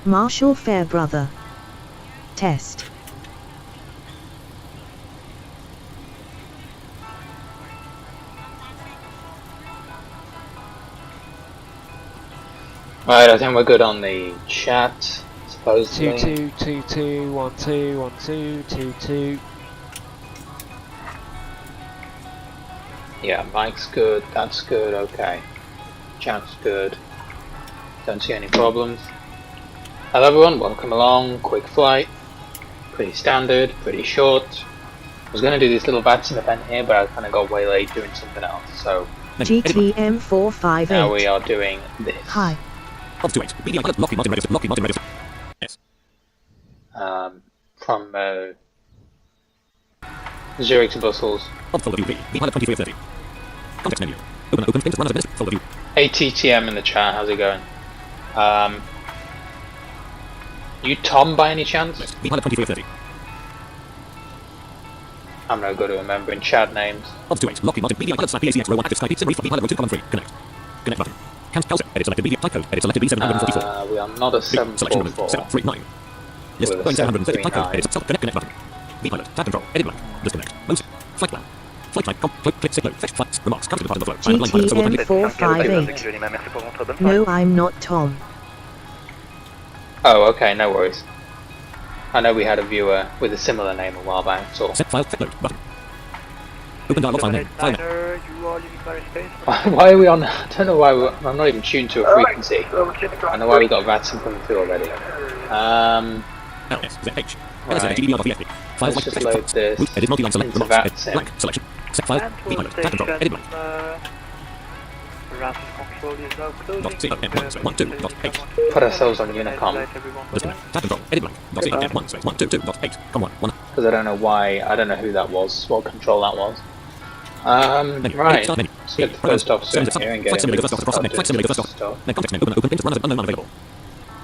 Marshall Fairbrother. Test. Right, I think we're good on the chat, supposedly. 2222 12 12 22. Yeah, mic's good, that's good, okay. Chat's good. Don't see any problems. Hello everyone, welcome along. Quick flight. Pretty standard, pretty short. I was going to do this little vaccine event here, but I kind of got way late doing something else, so... GTM 458. Now we are doing this. Hi. From Zurich to Brussels. ATTM in the chat, how's it going? You Tom by any chance? I'm no good at remembering chat names. We are not a 744. Yes, With a 730 type code. 739. Edit self connect button. B pilot, tab control, edit blank, disconnect, mouse, flight plan, flight type, click signal, fetch flights, remarks, comes to the part of the flow. GTM 458. No, I'm not Tom. Oh, okay, no worries. I know we had a viewer with a similar name a while back, so... Set file, load, button. Open dialog file name, file name. Why are we on... I don't know why I'm not even tuned to a frequency. I know why we got VATSIM coming through already. LSZH. Right. Let's just load this Edit multi-line select, into remarks, edit VATSIM. blank, selection. Set file, B pilot, tab control, edit blank. Dot C, M1, space 1, 2, dot 8. Put ourselves on Unicom, Disconnect, tab control, edit blank. Dot C, M1, space 1, 2, 2, dot 8. Come on, 1. because I don't know why, I don't know who that was, what control that was. Right, let's get the first officer in here and get him to start doing stuff. Then context menu, open print, run as unknown unavailable.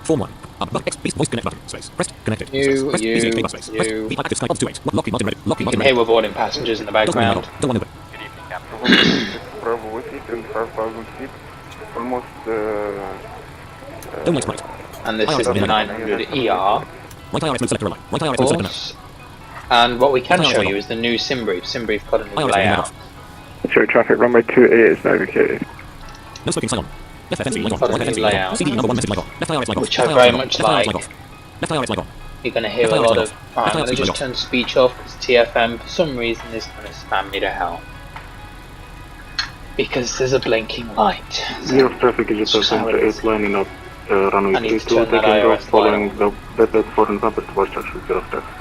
Form 1. Up, X, please, voice connect button, space. Pressed, connected, space. Pressed, busy, K space. Pressed, B pipe active Skype, off 28. Lockheed Martin ready. Lockheed You can Martin hear ready. we're boarding passengers in the background. Don't want to. Almost Don't like right. And this is the 900 ER, Right IRS mode selector line. Right IRS of mode selector now. course. And what we can show you is the new sim brief. Sim brief got a new IRS layout. Sure, traffic runway 28 is navigated. No smoking sign on. Left FNC light on. Got a Right new FNC layout. light on. CD number 1 message light on. Left IRS light on. Which I Left very IRS light on. much Left IRS like. light on. Left IRS light on. You're going to hear a lot of... Alright, I'm going to just turn speech off because TFM for some reason is going to spam me to hell. Because there's a blinking light. Zero traffic is just how it is. lining up runway I need to 32, turn that taking off IRS following the better for and rapid towards structure zero traffic.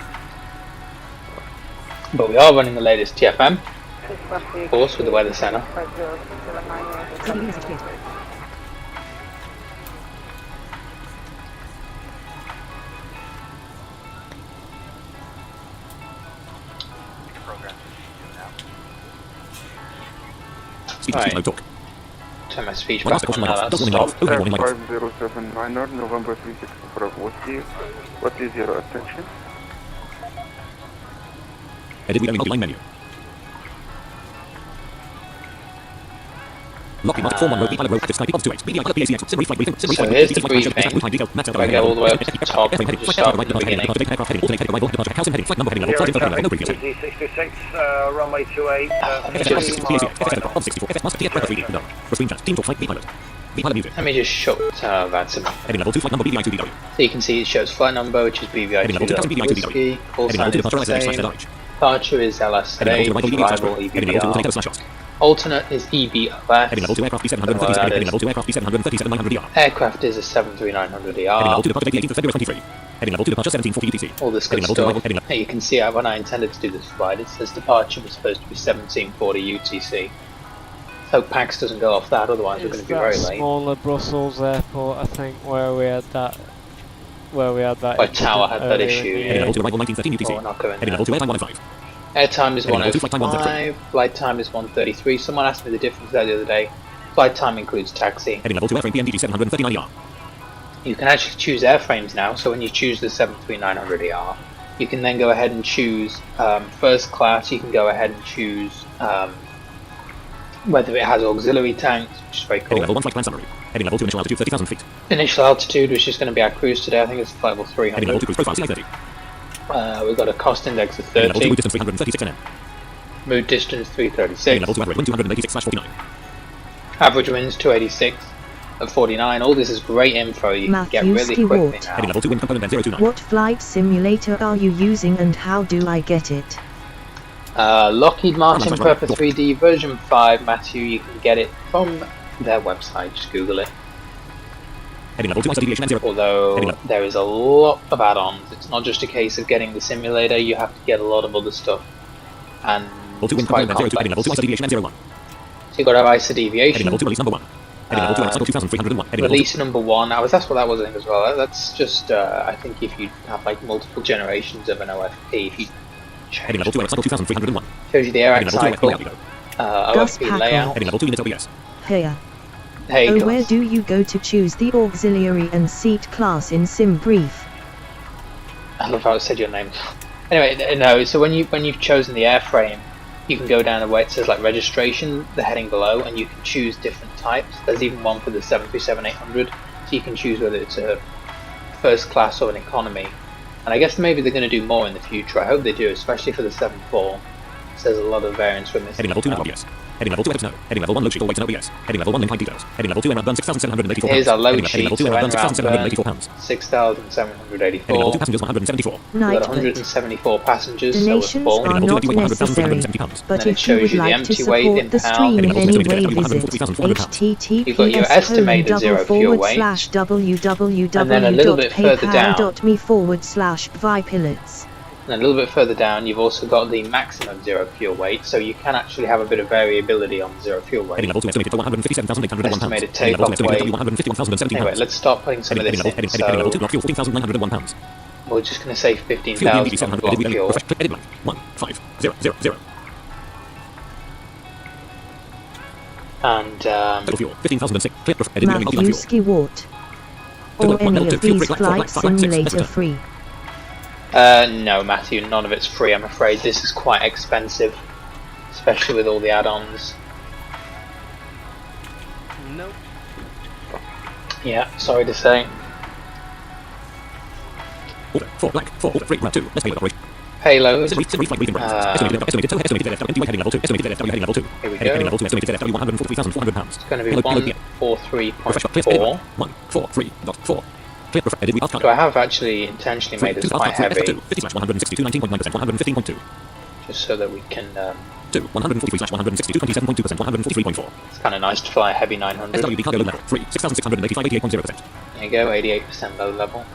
But we are running the latest TFM, of course, with the weather center. Speech Right. no talk. Turn my speech One last back on caution light now, off. that's Doesn't warning light stopped. off. Overhead warning light off. 5079 November 364 what is your attention? Edit read only multi-line menu. Lockheed Martin Form 1 row B pilot row active Skype off 28. BDI pilot PACX. Sim reflight briefing. Sim So reflight here's briefing. the Flight briefing. plan. Route detail. Max If I get all the way up to the top, heading. just Flight start plan. from the Flight beginning. departure aircraft heading. Alternate heading. Arrival. Departure. House heading. Flight number heading. Flight info heading. No previous heading. 66, runway 28. FS 64. FS off 64. FS master TF Prepper 3D. No. For screen chat. Team talk flight B pilot. B pilot music. Let me just show VATSIM. Heading level 2 flight number BVI 2BW. So you can see it shows flight number, which is BVI Heading level 2000 BVI 2BW. whiskey. Call Heading sign level 2 is the departure same. LSH/RH. Departure is Heading LS/RH. level 2 arrival Arrival EBR. Heading level 2 EBR. tornado slash yacht. Alternate is EBOS. Heading level 2 aircraft B737. Heading level 2 aircraft B737 900 ER. Aircraft is a 73900 Heading level ER. 2 departure date 18th of February 23. Heading level 2 departure 1740 UTC. All this good Heading level 2 arrival. stuff. Heading level. Hey, you can see when I intended to do this flight, it says departure was supposed to be 1740 UTC. Hope PAX doesn't go off that, otherwise we're going to be very late. Smaller Brussels airport, I think, where we had that. My tower had that earlier in issue, the yeah. Heading level 2 arrival 1913 UTC. Oh, we're not going Heading there. level 2 airtime 105. Airtime is Heading level 2 flight time 105, flight time is 133. Someone asked me the difference there the other day. Flight time includes taxi. Heading level 2 airframe PMDG 739 ER. You can actually choose airframes now, so when you choose the 73900ER, you can then go ahead and choose first class. You can go ahead and choose whether it has auxiliary tanks, which is very Heading cool. level 1 flight plan summary. Heading level 2 initial altitude 30,000 feet. Initial altitude, which is going to be our cruise today, I think it's level Heading level 2 300. cruise profile CI 30. We've got a cost index of Heading level 2 30, mood distance 336 nm. mood distance Heading 336, level 2 average wind 286/49. average winds 286 at 49. All this is great info, you can get Matthew really Stewart. quickly Heading now. level 2 wind component then 029. What flight simulator are you using and how do I get it? Lockheed Martin Purple 3D version 5, Matthew, you can get it from their website, just Google it. Heading level 2 ISO deviation M0. Although there is a lot of add-ons, it's not just a case of getting the simulator, you have to get a lot of other stuff. And Level 2 it's wind quite component then 02. Heading level 2 complex. ISO deviation M01. So you've got to have ISO Heading deviation. level 2 release number 1. Heading level 2 air cycle 2301. Heading level 2. Release number 1, that's what that was, I think, as well. That's just, I think if you have like multiple generations of an OFP, if you Heading change level 2 air cycle 2301. shows you the air Heading level 2 air cycle, layout you go. Gus OFP Packer. layout. Heading level 2 unit OBS. Here. Hey, Oh, Gus. where do you go to choose the auxiliary and seat class in Sim Brief? I love how it said your name. Anyway, no. So when you've chosen the airframe, you can go down to where it says like registration, the heading below, and you can choose different types. There's even one for the 737-800, so you can choose whether it's a first class or an economy. And I guess maybe they're going to do more in the future. I hope they do, especially for the 7.4. So there's a lot of variants from this. Heading level 2 now OBS. Heading level 2 edit snow. Heading level 1 load sheet all weights and OBS. Heading level 1 link height details. Heading level 2 air burn 6,784 Here's pounds. our load Heading level sheet. 2 So air burn NRAP 6,784 pounds. 6,784. Heading level 2 passengers 174. We've got Night but 174 passengers, so we're donations full. are Heading level 2 not empty 100,370 necessary, pounds. but Then it if you shows would you the like to empty weight in support the pounds. stream Heading in level any 2 way, estimated visit 143,400 pounds. You've got your estimated zero fuel weight. And then a little bit further down. www.paypal.me/vipillets. And a little bit further down, you've also got the maximum zero fuel weight, so you can actually have a bit of variability on the zero fuel weight. Heading level 2 estimated for 157,801 pounds. Estimated Heading level 2 takeoff estimated weight. W151,017 Anyway, pounds. let's start putting some of Heading this level in. heading level 2 So block fuel 14,901 pounds. we're just going to say Fuel 15,000 DMD on 700 block edit fuel. refresh edit blank 15000. And Total fuel 15,006. Clear edit Matthew fuel. Skiwart. Total Or one any level of two, fuel these break, black, flight black, black, six, simulator that's free. no, Matthew, none of it's free, I'm afraid. This is quite expensive, especially with all the add-ons. Nope. Yeah, sorry to say. Order 4 black 4 order 3 grab 2. Let's pay with operation. Payload. Estimated flight breathing brands. Estimated tow estimated ZFW empty weight heading level 2. Estimated ZFW heading level 2. Here we Heading go. level 2 estimated ZFW 143,400 pounds. It's going to be Payload PM. Refresh clear edit 143.4. 143.4. Clear refresh edit with So I have actually intentionally made this quite heavy, 50/162 19.9%, 115.2. just so that we can. 2 143/162 27.2%, 143.4. It's kind of nice to fly a heavy 900. SWB cargo load level 3 6,685 88.0%. There you go, 88% low level.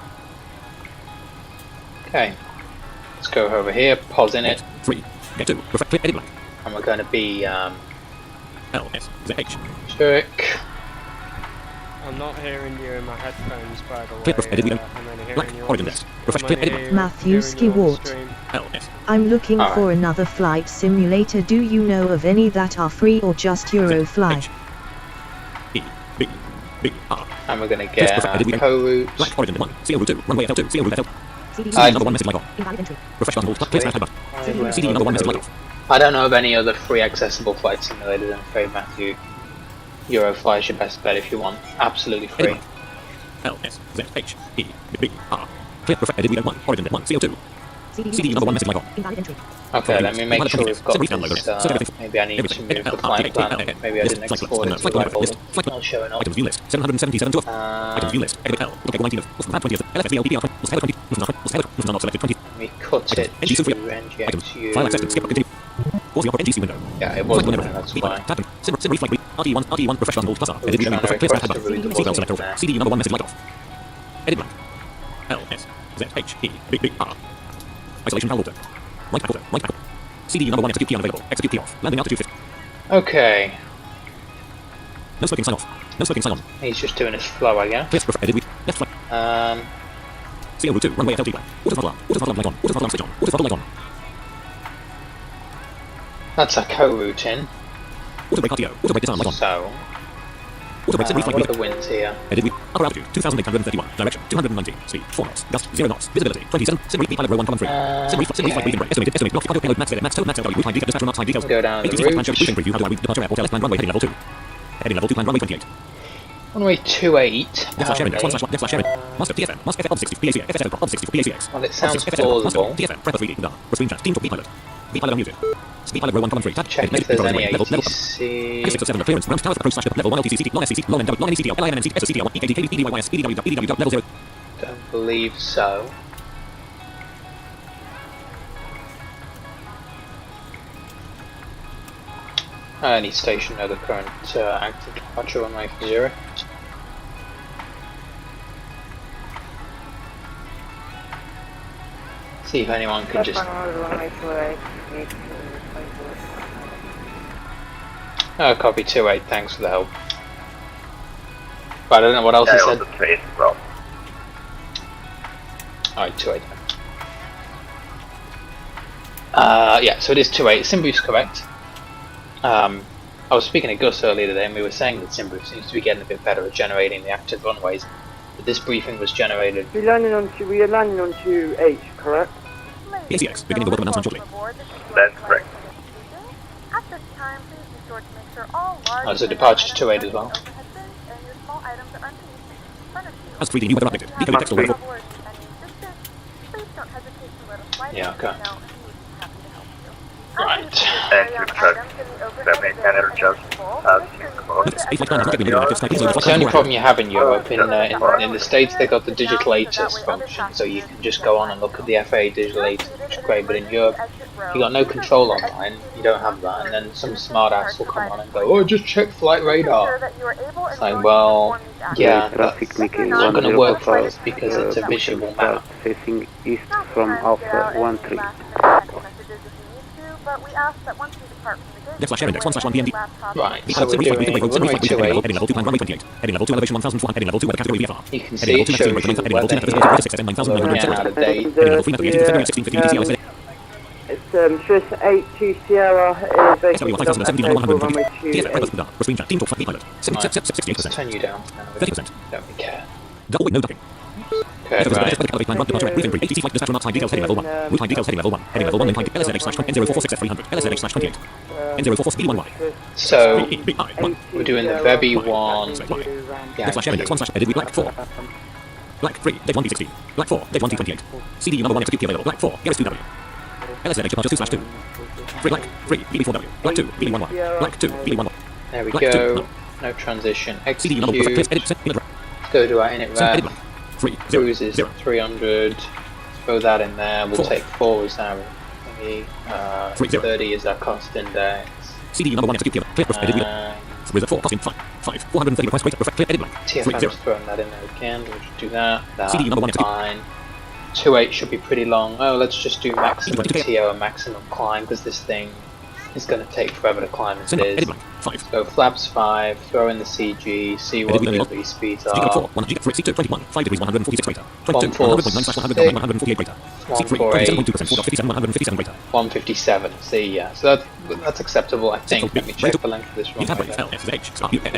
Okay, let's go over here, pause in it, 3 get 2 refresh clear edit blank. and we're going to be LSZH. Zurich. I'm not hearing you in my headphones, by the way. Clip of edit window. I'm only hearing Black you origin on desk. the- Refresh I'm clear only edit hearing Matthew you on the Skiwart. stream. LS. I'm looking Alright. for another flight simulator. Do you know of any that are free or just Eurofly? H. E. B. B. R. And we're going to get Just our edit window. co-routes. Black origin 1 CO route 2 runway FL2 CO route FL. CD I- number 1 message light on. Refresh button hold clear slash hide button. CD number 1 message light off. I don't know of any other free accessible flight simulators, I'm afraid, Matthew. Eurofly is your best bet if you want. Absolutely free. LSZH. E. B. R. Clear refresh edit window 1 origin 1 CO2. CD number 1 message light on. Okay, let me make sure we've got this. Maybe I need to move the flight plan. Maybe I didn't export it to the right folder. Not showing up. Items view list 777 to Items view list edit L. Look at 19 of 20th. LFSVL PPR 20. Not selected 20. Let me cut it to Items. NGXU. File access. Skip continue. Pause your NGC window. Yeah, it wasn't there, that's why. Tapping. Sim reflight week. RT1 refresh button hold plus R. Edit window refresh clear slash hide button. Seatbelt select over. CD number 1 message light off. Edit blank. LSZH. Isolation valve water. White water. White apple. CD number 1 execute key unavailable. Execute key off. Landing altitude 50. Okay, No smoking sign off. No smoking sign on. he's just doing his flow, I guess. Clear refresh edit week. Left flight. CO route 2 runway FLT blank. Water throttle alarm. Water throttle light on. Water throttle switch on. Water throttle light on. That's a co-route in. Water brake RTO. Water brake disarm light on. So, Water brake sim reflight what are week. the winds here? Edit week. Upper altitude 2,831. Direction 290. Speed 4 knots. Gust 0 knots. Visibility 27. Sim reef pilot row 1 3. Sim reflight week in break. Estimate block cargo payload max tow max LW. Time detail dispatch not time details. Go down the 86 plan route. show briefing preview. How do I read departure airport LS plan runway heading level 2. Heading level 2 plan runway 28. Runway 28. Left slash Sharon, 1 slash 1, left slash Sharon. Master TFM, Master FF of 60 PACX, FF of 60 PACX. Well, it sounds plausible. TFM, Prep 3D, Screen chat, team talk, pilot. Pilot unmuted. Speed pilot row 1, column 3, tab. Check if there's any level, ATC. 6 or 7, clearance, round tower, approach slash level 1 LTC, long SCC, long NW, long NCTL, LINNC, SCTL, EKD, KD, EDYYS, EDW, EDW, level 0. Don't believe so. Any station know the current active departure runway for Zurich. See if anyone can just... Oh, copy 28, thanks for the help. But I don't know what else he said. Alright, 28 then. Yeah, so it is 28. Simbrief's correct. I was speaking to Gus earlier today and we were saying that Simbrief seems to be getting a bit better at generating the active runways. But this briefing was generated... We are landing on 2H, correct? PACX, beginning the welcome announcement shortly. That's correct. At this time, please be sure to make sure all large Oh, so departure's 28 as well. and your small items are underneath in front of you. As 3D new weather updated. Decoded text or whatever. Please don't hesitate to let us slide Yeah, into okay. the email, and we would be happy to help you. Right. Thank you, Chuck. 'Cause the only problem you have in Europe, in the States they got the digital ATIS function, so you can just go on and look at the FAA digital ATIS, which is great, but in Europe you got no control online, you don't have that, and then some smart ass will come on and go, oh, just check flight radar. It's like, well, yeah, that's not going to work for us because it's a visual map. Facing east from Alpha 13. But we ask that once you depart from the gate, Left slash Sharon, 1 slash 1 BND. Right, so we're doing runway 28. Heading level 2, climb runway 28. Heading level 2, elevation 1400, heading level 2, weather category VFR. You can Heading see level 2, it shows you the weather here, we're running out of date. Heading level 3, February 1650, TCL, It's Swiss 82 Sierra is SW 5070, 120. TFF, Prep Radar, Screen chat, team talk, pilot. 68%. Let's turn you down. 30%. Don't we care. Double wing, no ducking. Okay, right. Elevate climb, departure, briefing, brief, ATC flight dispatch on time details, heading level 1. Route time details, heading level 1. Heading level 1, then time, LSNH/N0446F300, LSNH/28. N0446B1Y. So, we're doing the Vebi 1. Left slash Sharon, 1 slash edit, black 4. Black 3, dead 1 P60. Black 4, dead 1 T28. CD number 1 execute key available. Black 4, Garris 2W. LSNH departure 2 slash 2. 3 black, 3, BB4W. Black 2, BB1Y. Black 2, BB1Y. There we Black go. 2, No transition. CD number 1 Execute. edit, edit, Let's go to our init edit, rev. 3, 0, Cruise is 300. Throw that in there. We'll take 4 as our thingy. 30 is our cost index. CD number 1 execute key available. Clear, edit, reserve 4, cost in 5, 430 request rate, reflect, clear, edit blank. 3, 0. TFM's throwing that in there again. We'll just do that. CD number 1 That's execute. fine. 28 should be pretty long. Oh, let's just do maximum 22K. TO and maximum climb because this thing is going to take forever to climb as Send it edit is. blank. 5. Go flaps 5, throw in the CG, see what the release speeds CD number are. 4, 1 G, 3, C2, 21, 5 degrees, 146 greater. 22, 100.9/100, 148 greater. C3, 27.2%, 457, 157 greater. 157. See, yeah. So that's acceptable, I think. Let me check the length of this You have runway. rates LSH, start It'd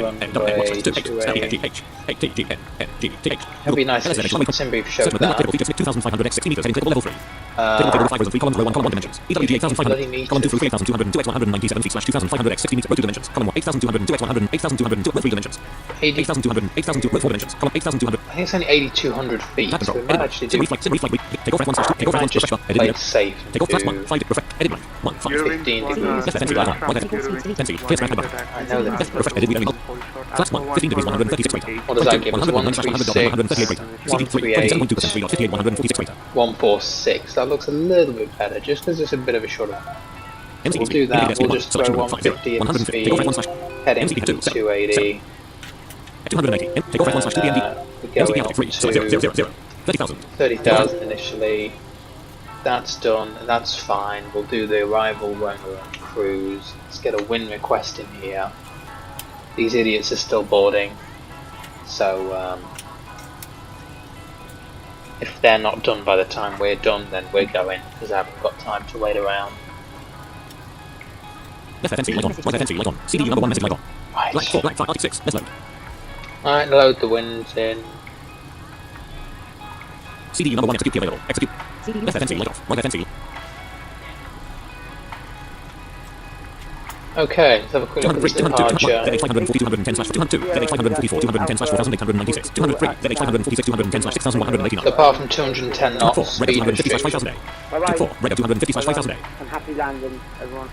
be nice if Simbrief showed that. 2500 x 60 meters, heading level 3. Table 5 rows and 3 column row 1 column 1 dimensions. EWG 8500, column 2 through 8200 to x197 feet slash 2500 x 60 meters, row 2 dimensions. Column 1 8200 to x100, 8200 to row 3 dimensions. 8200, 8200 row 4 dimensions. Column 8200. I think it's only 8200 feet, Tab so we control, might edit actually blank. do. Sim reflight, take off F1 slash 2, take off F1 Just slash play edit it safe. take off flaps Do 1, 5, reflect, edit blank. 1, 5. 15 degrees. Left FNC, right on, right FNC. 10 feet, fierce right button. I know that. Left reflect, edit read only. Flaps 1, 15 degrees, 136 greater. What does that give us? 101/100, 138 greater. CD 3, 27.2%, 3 58, 146 greater. 146. That looks a little bit better, just because it's a bit of a shorter. MC We'll do that. We'll just throw selection 150 at 150, speed. take off F1 slash Heading MC to 280. 280, take off F1 slash 2 BND. We're MC going up 3, 0, 0, 0, 0, 30,000. 30,000 initially. That's done. That's fine. We'll do the arrival when we're on cruise. Let's get a win request in here. These idiots are still boarding. So, if they're not done by the time we're done, then we're going, because I haven't got time to wait around. Left FNC, light on, right FNC, light on. CD number 1 message, light on. Right. Black 4, black 5, Arctic 6, let's load. Alright, load the winds in. CD number 1 execute key available. Execute. Left FNC, light off, right FNC. Okay, let's have a quick look at this 203, 202, departure. ZH 540, 210 slash 202, ZH 544, 210 slash 4896, 203, ZH 546, 210 slash 6189. So apart from 210 knots, 4, speed 250 slash restriction. 5000 a. 4, Red 250 slash 5000 a. And happy landing, everyone.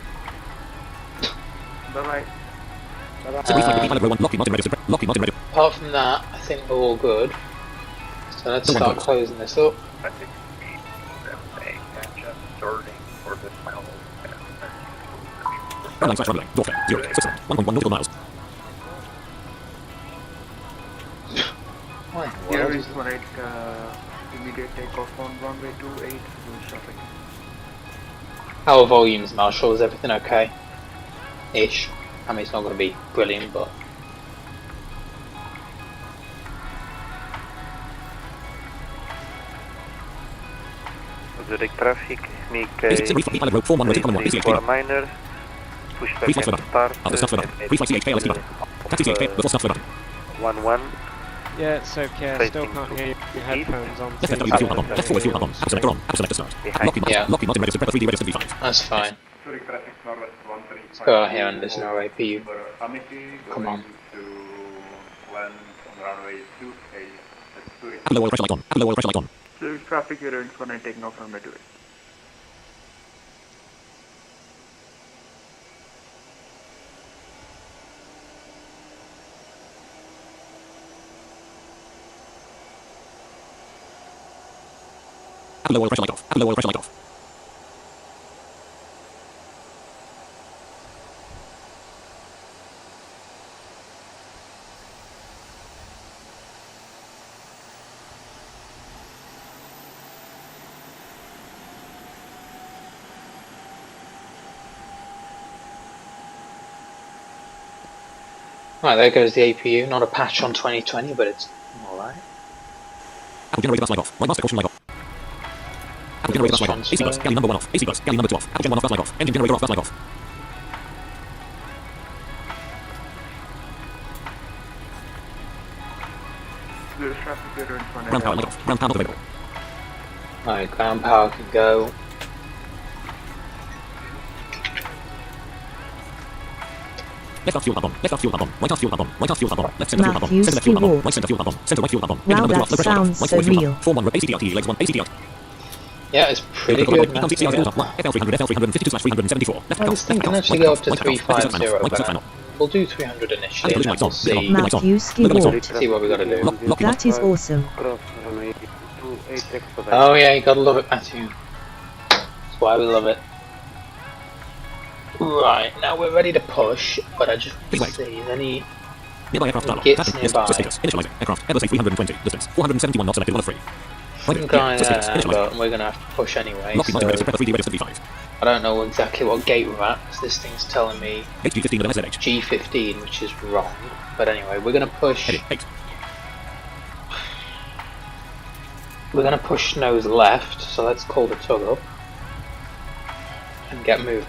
Bye-bye. So we fly pilot row 1, Lockheed Martin registered, Lockheed Martin registered. Apart from that, I think we're all good. So let's start closing this up. Airline slash runway, Dorfman, Zurich, Switzerland, 1.1 nautical miles. Here is flight, immediate takeoff on runway 28, traffic. Our volumes, Marshall, is everything okay? Ish. I mean, it's not going to be brilliant, but... Zurich traffic, Nick We pilot row 41, rotate column 1, ACH beta. minor, push back Reflex and button. start. After start button. Reflex CHK LST button. Taxi CHK before start button. 1-1. Yeah, it's okay. I still can't hear your headphones on. Left FW fuel pump on. Left forward fuel pump on. Apple selector on. Apple selector start. Lockheed Martin registered, Prepper 3D registered V5. That's fine. Zurich traffic northwest 135. Let's go out here and there's no APU. Come on. To land on runway 28. Apple low oil pressure light on. Apple low oil pressure light on. Zurich traffic, you're in front and taking off from runway 28. Apple low oil pressure light off. Apple low oil pressure light off. Right, there goes the APU. Not a patch on 2020, but it's alright. Apple generator bus light off. Right master caution light off. Apple generator bus light off. AC bus. Galley number 1 off. AC bus. Galley number 2 off. Apple gen 1 off. Bus light off. Engine generator off. Bus light off. Zurich traffic, you're in front Ground power light off. Ground power not available. Right, ground power can go. Left aft fuel pump on. Left aft fuel pump on. Right aft fuel pump on. Right aft fuel pump on. Left center fuel pump on. Matthew Center left fuel pump on. Stewart. Right center fuel pump on. Center right fuel pump on. Wow, Engine number 2 that off. Low pressure light off. sounds Right forward fuel surreal. pump. Form 1 ACDRT legs 1 ACDRT. Yeah, it's pretty good, Econ Matthew. CCR up 1 FL300 FL352 slash 374. Left Well, off. this thing Left can off. actually Right go off. up to Right off. Right off. 350, Right but final. we'll do 300 initially, And and then we'll collision see, lights on. Matthew Stewart. see what we got to do. Lockheed That is awesome. Cross runway 28, Oh yeah, you gotta love it, Matthew. That's why we love it. Right, now we're ready to push, but I just want to see if any... Nearby aircraft dialog. Gets Tapping. nearby. Swiss status. Initializing. Aircraft. Airbus A320. Distance. 471 knots selected. 1 of 3. Some guy there, but we're gonna have to push anyway, Lockheed Martin registered. so Prepper 3D registered V5. I don't know exactly what gate we're at, because this thing's telling me HG15 with an SZH. G15, which is wrong. But anyway, we're gonna push... Heading. 8. We're gonna push nose left, so let's call the tug up. And get moving.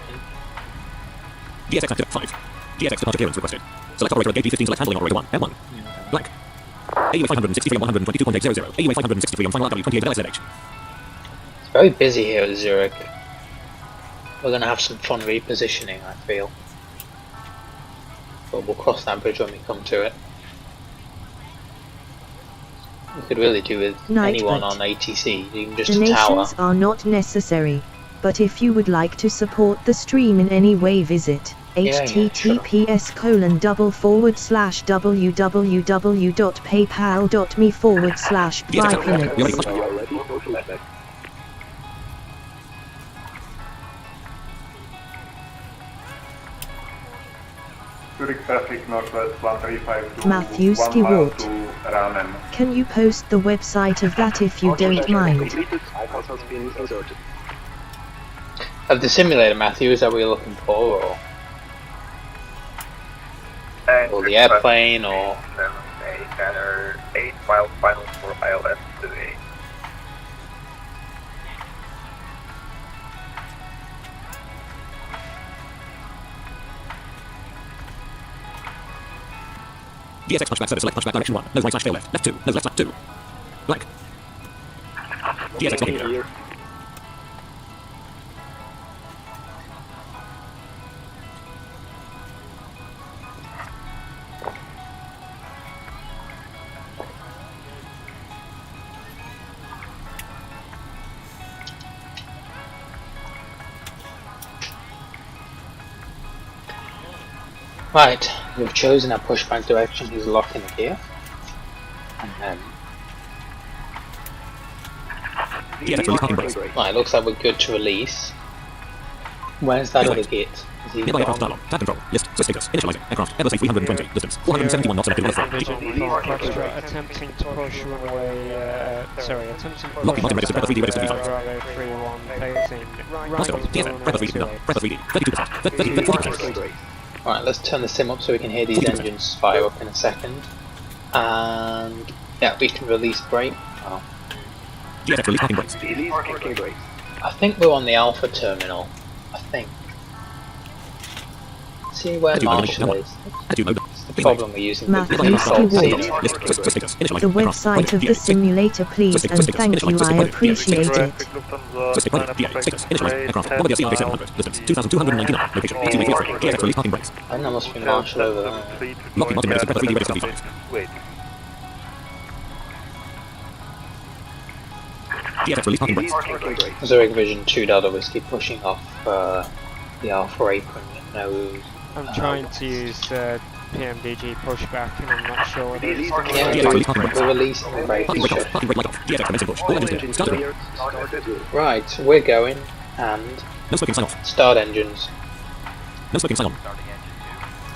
GSX active 5. GSX departure clearance requested. Select operator at gate G15. Select handling operator 1. M1. Blank. AUA 563 on 122.800. AUA 563 on final W28 at SZH. It's very busy here at Zurich. We're gonna have some fun repositioning, I feel. But we'll cross that bridge when we come to it. We could really do with anyone Nightbot. on ATC, even just a tower. Donations are not necessary, but if you would like to support the stream in any way, visit https://www.paypal.me/bypilots. Zurich traffic northwest 135 to Matthew 1 mile Stewart. to Ranen. Can you post the website of that if you don't mind? Of the simulator, Matthew, is that what you're looking for, or the airplane, or... 8 file final for ILS today. GSX punchback service. Select punchback direction 1. Nose right slash tail left. Left 2. Nose left 2. Blank. GSX locking gear. Right, we've chosen our pushback direction. He's locking the gear. And then... VFX release parking brakes. Right, looks like we're good to release. Where's that other gate? Is he Nearby aircraft gone? dialog. Tab control. List. Swiss status. Initializing. Aircraft. Airbus A320. Distance. 471 knots selected. Level 3. Attempting to push runway, attempting to Locking push button registered. Bravo 3D registered. Bravo 31 facing Constables. DSM. Bravo 3D. None. Bravo 3D. 32%. 40%. Right, let's turn the sim up so we can hear these 40%. engines fire up in a second. And... yeah, we can release brake. Oh. VFX release parking brakes. I think we're on the Alpha terminal. I think. See where Attitude mode. Marshall is. Attitude mode. The problem we're using Map the east default towards scene. List. Swiss status. Initializing. the website of the simulator, please, and thank you, I appreciate it. Swiss pilot. DA. Status. Initializing. Aircraft. Bombardier CRJ 700. Distance. 2,299. Location. P3d. VFX release parking brakes. I think that must be Marshall over there. Lockheed Martin registered. Bravo 3D registered. 35. Wait. VFX release parking brakes. Zurich Vision 2 Delta Whiskey pushing off the Alpha apron nose. I'm trying to use PMDG pushback and I'm not sure whether it's going Yeah, to we're releasing the brake. Parking brake off. Parking brake light off. VFX commencing push. All engines clear. Start to run. Right, we're going and No smoking sign off. start engines. No smoking sign on.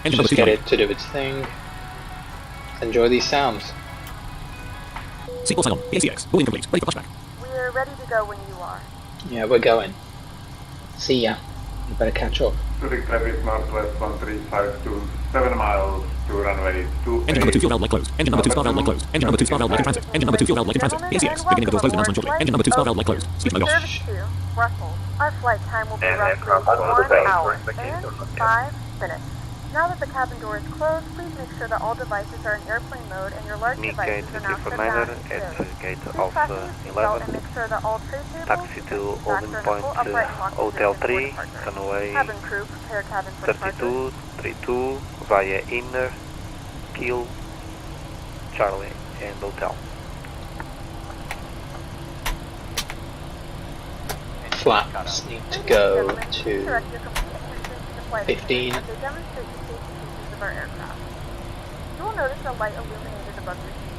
Engine number Just 2 get running. it to do its thing. Enjoy these sounds. Seatbelt sign on. ACX. All incomplete. Ready for flashback. We're ready to go when you are. Yeah, we're going. See ya. You better catch up. Zurich traffic northwest 1352, 7 miles to runway 28. Engine number 2 fuel valve light closed. Engine number 2 star valve light closed. Engine number 2 star valve light in transit. Engine number 2 fuel valve light in transit. ACX. Beginning of doors closed announcement shortly. Engine number 2 star valve light closed. Speech mode off. Service 2, Brussels. Our flight time will be And roughly aircraft on the 1 bay. hour and 5 minutes. Now that the cabin door is closed, please make sure that all devices are in airplane mode and your large devices are now shut down and secured. Gate Please fasten your seatbelt and make sure that all tray tables, Taxi to seats, holding and point full upright lock Hotel position 3, for departure. runway Cabin crew, prepare cabin for departure. 32, 32 via inner, Kiel, Charlie and Hotel. Flaps need to go Please to direct your complete attention to the flight 15. as they demonstrate the safety features of our aircraft. You will notice a light illuminated above your seat.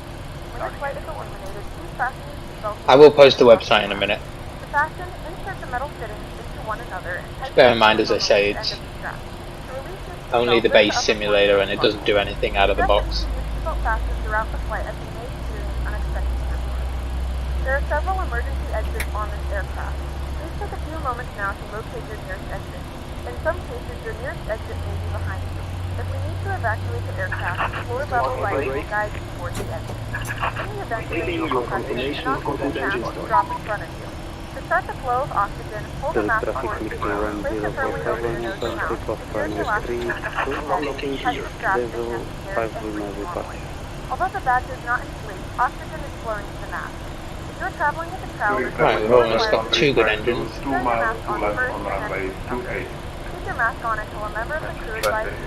When this light is illuminated, please fasten your seatbelt. I will post the website in a minute. To fasten, insert the metal fittings into one another and tighten Bear in the mind, as I seatbelt say, to the it's end of the strap. To release your seatbelt, only the lift base upper simulator portion and it of the doesn't do anything out of the Adjust box. to keep your seatbelt fastened throughout the flight as you may experience unexpected turbulence. There are several emergency exits on this aircraft. Please take a few moments now to locate your nearest exit. In some cases, your nearest exit may be behind you. If we need to evacuate the aircraft, floor level lighting will guide you towards the exit. In the event of a vehicle crash, an oxygen mask will drop in front of you. To start the flow of oxygen, pull the mask towards you. Place it firmly over your nose and mouth. Secure the elastic band to the head. Tighten the strap if necessary and breathe normally. Although the bag does not inflate, oxygen is flowing to the mask. If you're traveling with a crowd, Right, we've almost got 2 good engines. 2 miles to left on runway 28. keep your mask on until a member of the crew advises you.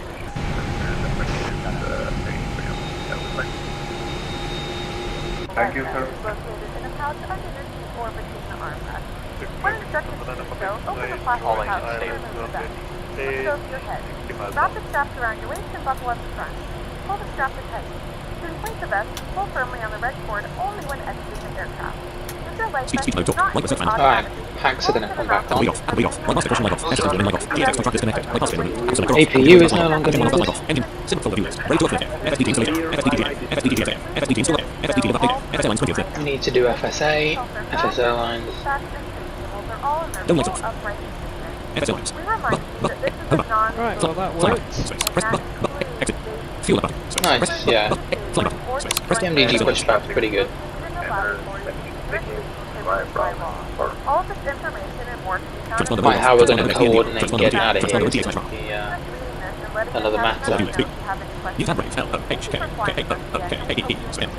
Thank you, sir. Is located in a pouch under your seat or between the armrests. When instructed to do so, open the plastic pouch and remove the bag. Lift it over your head. Wrap the straps around your waist and buckle up the front. Pull the strap to tight. To inflate the vest, pull firmly on the red cord only when exiting the aircraft. If your leg Speech mode does talk. not Light inflate message fan. Alright, automatically, packs are pull gonna to come the back mouth on. Lead off. Lead off. Light master portion light off. SSC warning light off. GX contract disconnected. Light master warning. Absolute control. APU is no longer Engine needed. light off. Engine. Simple full of viewers. Ready to open again. FSDT installation. FSDT GA. FSDT GSA. FSDT install again. FSDT live update. FS Airlines 20th. We need to do FSA, FS Airlines. Don't lights off. FS Airlines. We remind you that this is a non- Right, well that Fly worked. button. Space. Press button. Exit. Fuel up button. Space. Nice, Press yeah. button. Fly button. Space. Press The MDG pushback's pretty good. All of this information and more can be found Transponder in Right, how we're Transponder going to TND. coordinate Transponder getting out of Transponder here. TND. Another map. Follow unit speed. Use hand brakes. L O H K K O O K A E E M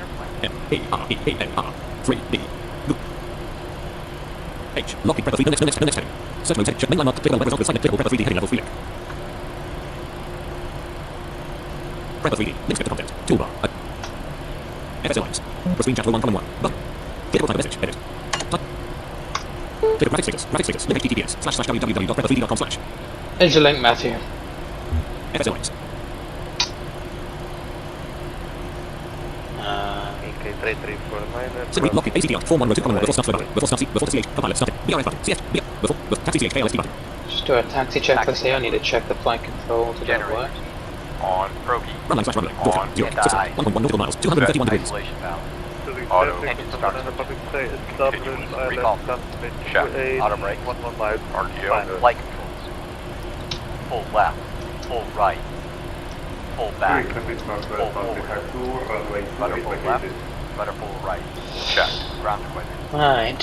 M E R E E N R 3D. Loop. H. Locking prepper 3. The next heading. Search mode check. Mainline mark. Clear weather result with silent. Clear prepper 3D heading level 3. Prepper 3D. Links to content. Toolbar. FS Airlines. Screen chat 1 column 1. Button. Click type message. Edit. Click graphic status. Graphic status. Link https //www.prepper3d.com/. There's your link, Matthew. FS Airlines. X-ray 349. Zurich, lock in, ACTR, form 1 row 2, column 1, before start, button, before start, before CH, pilot, started, BRF button, CF, BR, before, taxi CH, KLST button. Just do a taxi checklist here. I need to check the flight control to get it work. On Progi. Runline /runway, door On 0, 6, 1.1 nautical miles, 231 degrees. Isolation valve. Auto engine starts. Continuous recall. Check. Auto brakes. RTO. Flight controls. Full left. Full right. Full back. Full forward. Rudder full left. Rudder full right. Check. Ground equipment. Right.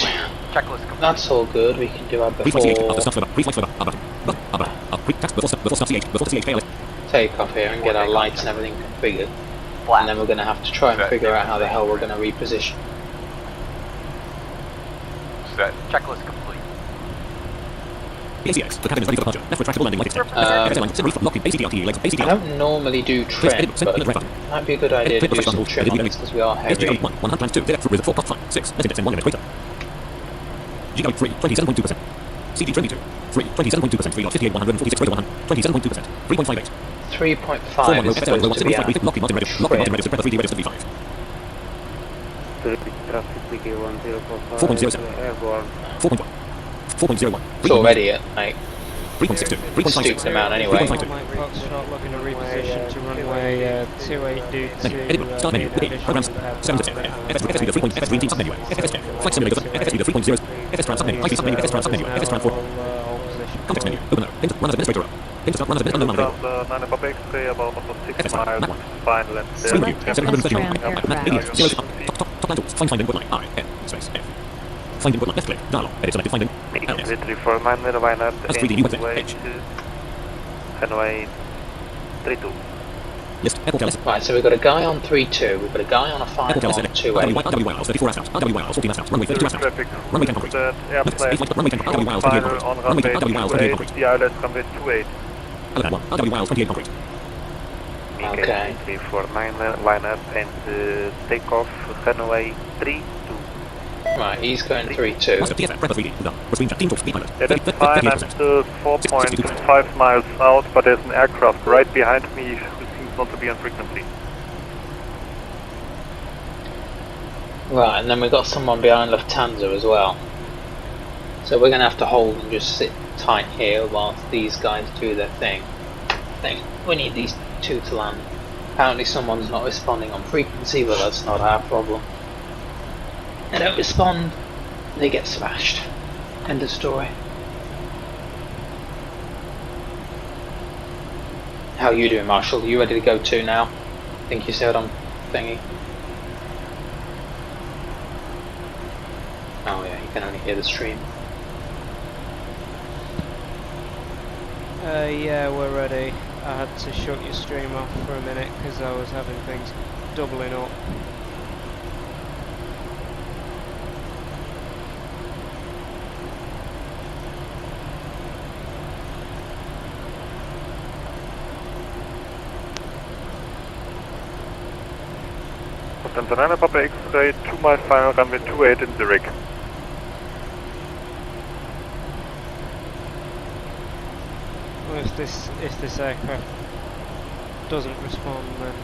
Checklist complete. That's all good. We can do our Pre-flight CH, after before start flight, pre-flight flight, button, pre-tax, before start CH, before CH, KLS. takeoff here and get our lights and everything configured. Flat. And then we're going to have to try and figure out how the hell we're going to reposition. Set. Checklist complete. ACX, the cabin is ready for departure. Left retractable landing light extend. Airline, sim reef, lock in, ACTR, legs, I ACTR. don't normally do trim, but it might be a good idea to do some trim on this because we are heavy. SGL 1, 100 2, direct with 4 plus 5, 6, index in 1 minute, equator. GL 3, 27.2%. CD 22, 3, 27.2%, 3.58, 146, 27.2%, 3.58. 3.5 is supposed to be our Lock in, Martin register, lock in, Martin register, Prepper 3D register V5. Traffic BK 1045. 4.07. Airborne. 4.1. 4.01. It's already at like 3.62. 3.56. stupid amount anyway. 3.52. Mike Foxtrot looking to reposition to runway 28 due to Edit, start menu, okay, programs, 7 to 10, FS reader 3. FS green team submenu, FS 10, flight simulator, FS reader 3.0, FS tran submenu, IT submenu, FS tran submenu, FS tran 4, context menu, open arrow, runners administrator, runners administrator, unknown navigation, Nine above X-ray about 6 FS 5, miles. map 1, Final and screen view, 739, map, idiot, 0, top line tools, find input line, I, N, space, F, find input line, left click, dialog, edit selected, find in, LS, 349, Wynard, S3D, USA, H, Hanway 32. list, airport LS, Right, so we've got a guy on 3.2, we've got a guy on a final airport LS, on select, 2.8. RW Wiles, 34 hours out, RW Wiles, 14 hours out, runway 32 hours out, Traffic runway 10 concrete, that limits, airplane. flight, runway 10 RW Wiles, 28 concrete, On runway 10 runway RW Wiles, 28 28, concrete, DLS runway 28. LS 1, RW Wiles, 28 concrete, Okay. 349 line up and take off Hanway 32. Right, he's going 3.2. master TFF, Prepper 3D, done, between team talks, speed pilot, Yeah, that's 38%. fine. I'm still 4.5 miles out, but there's an aircraft right behind me who seems not to be on frequency. Right, and then we've got someone behind Lufthansa as well. So we're going to have to hold and just sit tight here whilst these guys do their thing. We need these two to land. Apparently someone's not responding on frequency, but that's not our problem. They don't respond, they get smashed. End of story. How are you doing, Marshall? You ready to go too now? I think you said on thingy. Oh yeah, you can only hear the stream. Yeah, we're ready. I had to shut your stream off for a minute because I was having things doubling up. Lufthansa Papa X-ray 2 mile final runway 28 in Zurich. Well, if this aircraft doesn't respond, then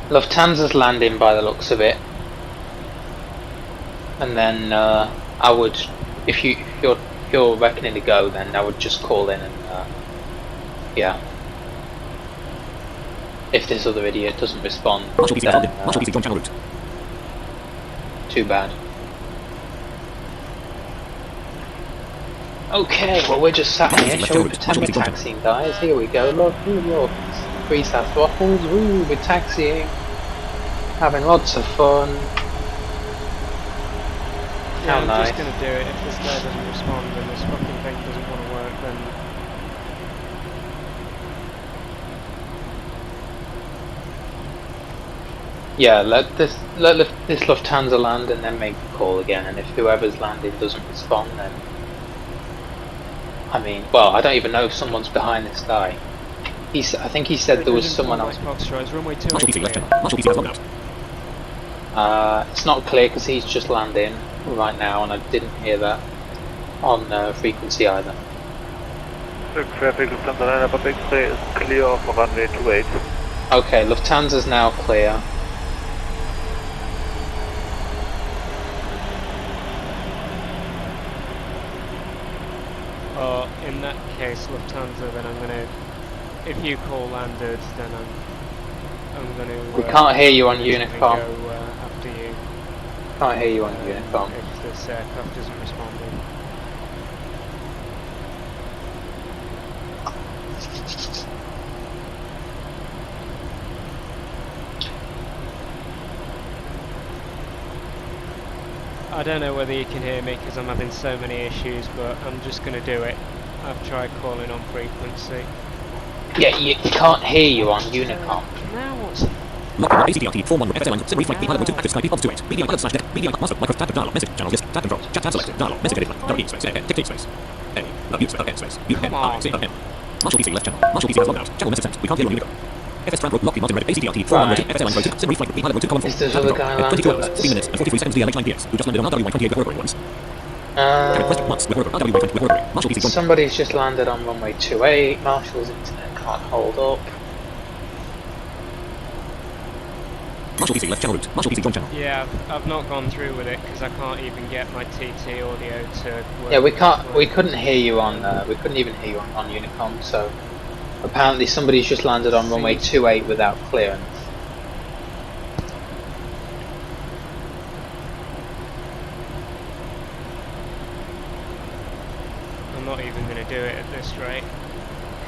Lufthansa's landing by the looks of it. And then I would, if you're reckoning to go, then I would just call in and yeah. If this other idiot doesn't respond, Marshall PC then, landed, Marshall PC joint channel route. too bad. Okay, well we're just sat here, shall we pretend we're taxiing, guys? Here we go, look, freestyle throttles, woo, we're taxiing, having lots of fun. yeah, How I'm nice. just gonna do it. If this guy doesn't respond and this fucking thing doesn't want to work, then Yeah, let this Lufthansa land and then make the call again, and if whoever's landing doesn't respond, then I mean, well, I don't even know if someone's behind this guy. I think he said there was someone else. Foxtrot, is runway 2 Marshall PC left channel, Marshall PC has logged out. It's not clear because he's just landing right now, and I didn't hear that on frequency either. The traffic Lufthansa Papa X-ray is clear of runway 28. Okay, Lufthansa's now clear. what, in that case, Lufthansa, then I'm gonna, if you call landed, then I'm gonna... We can't hear you on Unicom. Unicom. Go after you. Can't hear you on Unicom. If this aircraft isn't responding. I don't know whether you can hear me because I'm having so many issues, but I'm just going to do it. I've tried calling on frequency. Yeah, you can't hear you on Unicom. Now what's... Locking on ACDRT 41 FSL Sydney flight B pilot 2 active Skype off 28 BDI pilot slash deck BDI master micro tab dialogue message channel list tab control chat tab selected dialogue message edit line W space dictate space A U space N space U N I C O M Marshal PC left channel Marshal PC has logged out channel message sent we can't hear you on Unicom FS Transport Lockheed Martin Red ACDRT 41 FSL Road 2 Sydney flight B pilot 2 column 4 Is this other guy 22 landed? hours 40 minutes and 43 seconds DLH 9 PS who just landed on RW 128 with Horbury once question once with Horbury RW 120 with Horbury Marshal PC Somebody's just landed on runway 28. Marshall's internet can't hold up. Marshal PC left channel route Marshal PC join channel. Yeah, I've not gone through with it because I can't even get my TT audio to work. Yeah, we couldn't hear you on, we couldn't even hear you on Unicom, so apparently somebody's just landed on runway 28 without clearance. I'm not even going to do it at this rate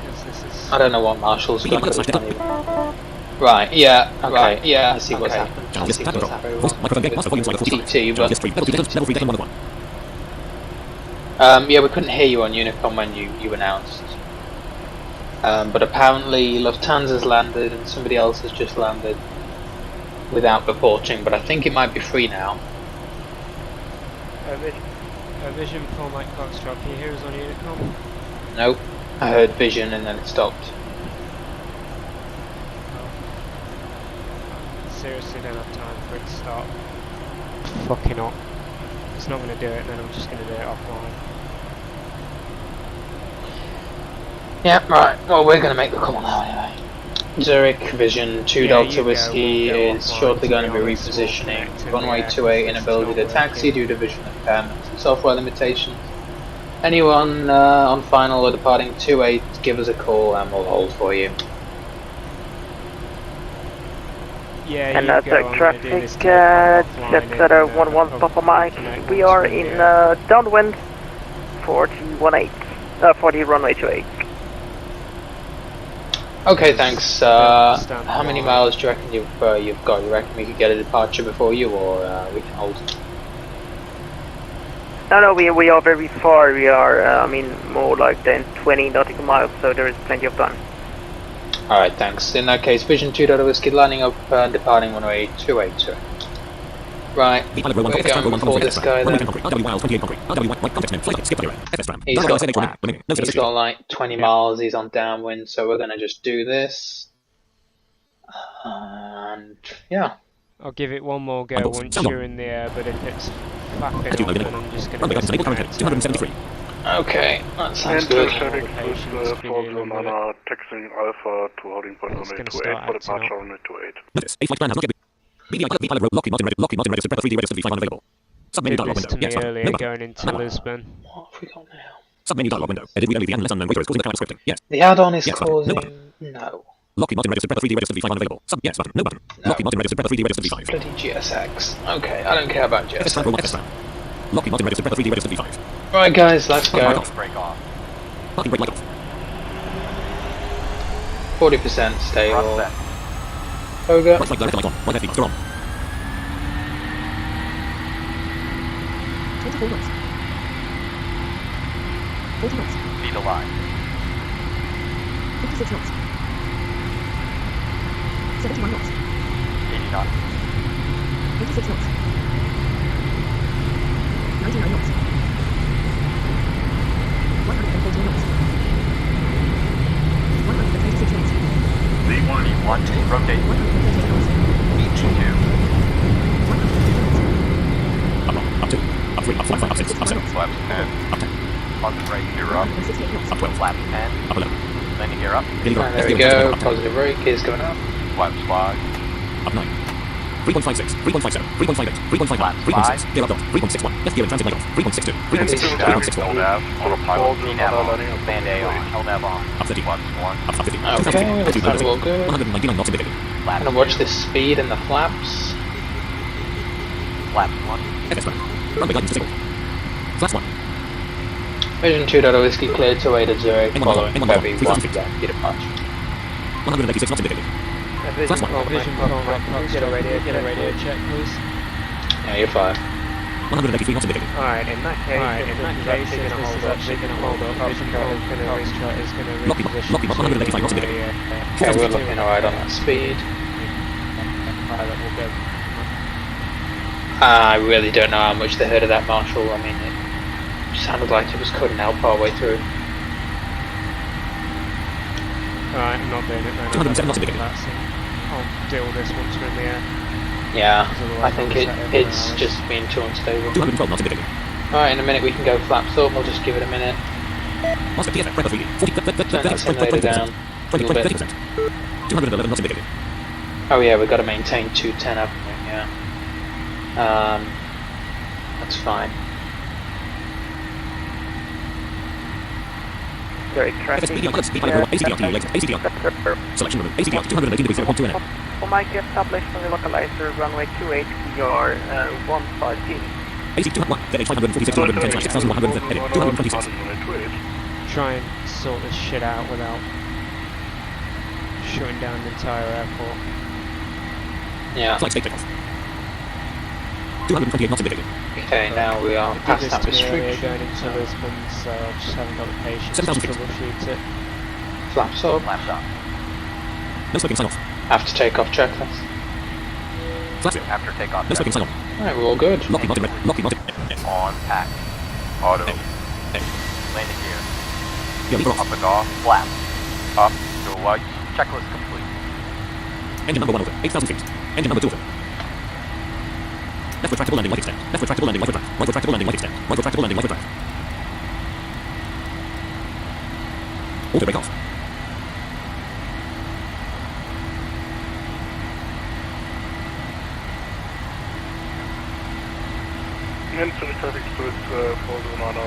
because this is... I don't know what Marshall's done. Right, yeah, okay, right, yeah, I see what's happened. I see what's happened. TT, but... yeah, we couldn't hear you on Unicom when you announced. But apparently Lufthansa's landed and somebody else has just landed without reporting, but I think it might be free now. Vision for Mike Foxtrot, can you hear us on Unicom? Nope, I heard Vision and then it stopped. Seriously don't have time for it to stop. Fucking up. It's not going to do it, then I'm just going to do it offline. Yeah, right. Well, we're going to make the call now anyway. Zurich, Vision, 2 Delta Whiskey is shortly going to be repositioning. Runway 28 inability to taxi due to vision impairments and software limitations. Anyone on final or departing 28, give us a call and we'll hold for you. Yeah, and that's traffic, Jet Setter 11 Papa Mike. We are in downwind 40 runway 28. Okay, thanks. How many miles do you reckon you've got? You reckon we could get a departure before you, or we can hold? No, we are very far. We are, I mean, more like than 20 nautical miles, so there is plenty of time. Alright, thanks. In that case, Vision 2 Delta Whiskey lining up and departing runway 28. Right, we're going for this guy then. He's got like 20 miles, he's on downwind, so we're going to just do this. And yeah. I'll give it one more go once you're in the air, but if it's flapping up, then I'm just going to disconnect. Okay, that sounds good. Taxiing Alpha to holding point runway 28 for departure runway 28. Notice, A flight plan has not yet been. BDI pilot Lockheed Martin registered Prepper 3D registered V5 unavailable. Submenu dialog window. Yes, earlier going into Lisbon. What have we got now? Submenu dialog window. Edit read only the and less unknown waiter is causing the cloud scripting. Yes. The add-on is causing... No. Lockheed Martin registered Prepper 3D registered V5 unavailable. Yes button. No button. No. Lockheed Martin registered Prepper 3D registered V5. Bloody GSX. Okay, I don't care about GSX. Lockheed Martin registered Prepper 3D registered V5. Right guys, let's go. Break off. Parking brake light off. 40% stable. Over. Right flight direct light on. Right FD master on. 24 knots. 40 knots. Lead a line. 56 knots. 71 knots. 80 knots. 86 knots. 99 knots. 114 knots. 126 knots. V1, rotate. 138 knots. V2. Up 2. Up 3. Up 5. Up 6. Up 7. Flaps 10. Up 10. On the right, gear up. 168 knots. Up 12. Flaps 10. Up 11. Landing gear up. There we go, positive rate is going up. Flaps 5. Up 9. 3.56, 3.57, 3.58, 3.59, 3.6, gear up dot, 3.61, left gear in transit light off, 3.62, 3.62, 3.64, LNAV, autopilot, DNAV on, land A on, LNAV on, up 30, plus 1. up 50, Okay, looks like we're all good. 199 knots indicated. I'm gonna watch this speed and the flaps. Flaps 1. FS flag, runway guidance disabled. Flaps 1, Vision 2 whiskey cleared to 8 at Zurich, M1 following M1 Bevy 3,000 1 feet. departure. 186 knots indicated. Flaps 1, Get a radio check, please. Yeah, you're fine. 183 knots indicated. Alright, in that case, if this is actually going to hold up, Vision Control is going to Lock me, lock me, 185 knots indicated. Okay, we're looking alright on that speed. Pilot will go. I really don't know how much they heard of that Marshall. I mean, it sounded like it was cutting out part way through. Alright, I'm not doing it then. 207 knots indicated. I'll deal with this once we're in the air. Yeah, I think it's just been too unstable. 212 knots indicated. Alright, in a minute we can go flaps up, we'll just give it a minute. Master PSF, Prepper 3D, 40, Turn that simulator down a little bit. 20%. 211 knots indicated. Oh yeah, we've got to maintain 210, haven't we? Yeah. That's fine. Zurich traffic. ACDR, ACDR, ACDR. Selection room, ACDR, 218 degrees, 0.2 NF. Mike established on the localizer, runway 28, PR 150. AC 201, ZH 546, 210, 6130, heading 226. Try and sort this shit out without shutting down the entire airport. Yeah. Flight state takeoff. 228 knots indicated. Okay, now we are past that restriction. Going into Lisbon, so I just haven't got the patience to 7,000 feet. troubleshoot it. Flaps up. Flaps up. No smoking, sign off. After takeoff checklist. Flaps zero. After takeoff. No smoking, sign off. Alright, we're all good. Locky, Martin, red. Locky, Martin. On pack. Auto. Hey. Landing gear. Yeah, lever off. Up and off. Flap. Up. Go light. Checklist complete. Engine number 1 over. 8,000 feet. Engine number 2 over. Left retractable landing, right extend. Left retractable landing, right retract. Right retractable landing, right extend. Right retractable landing, right retract. Auto brake off. Into the traffic split for the Romana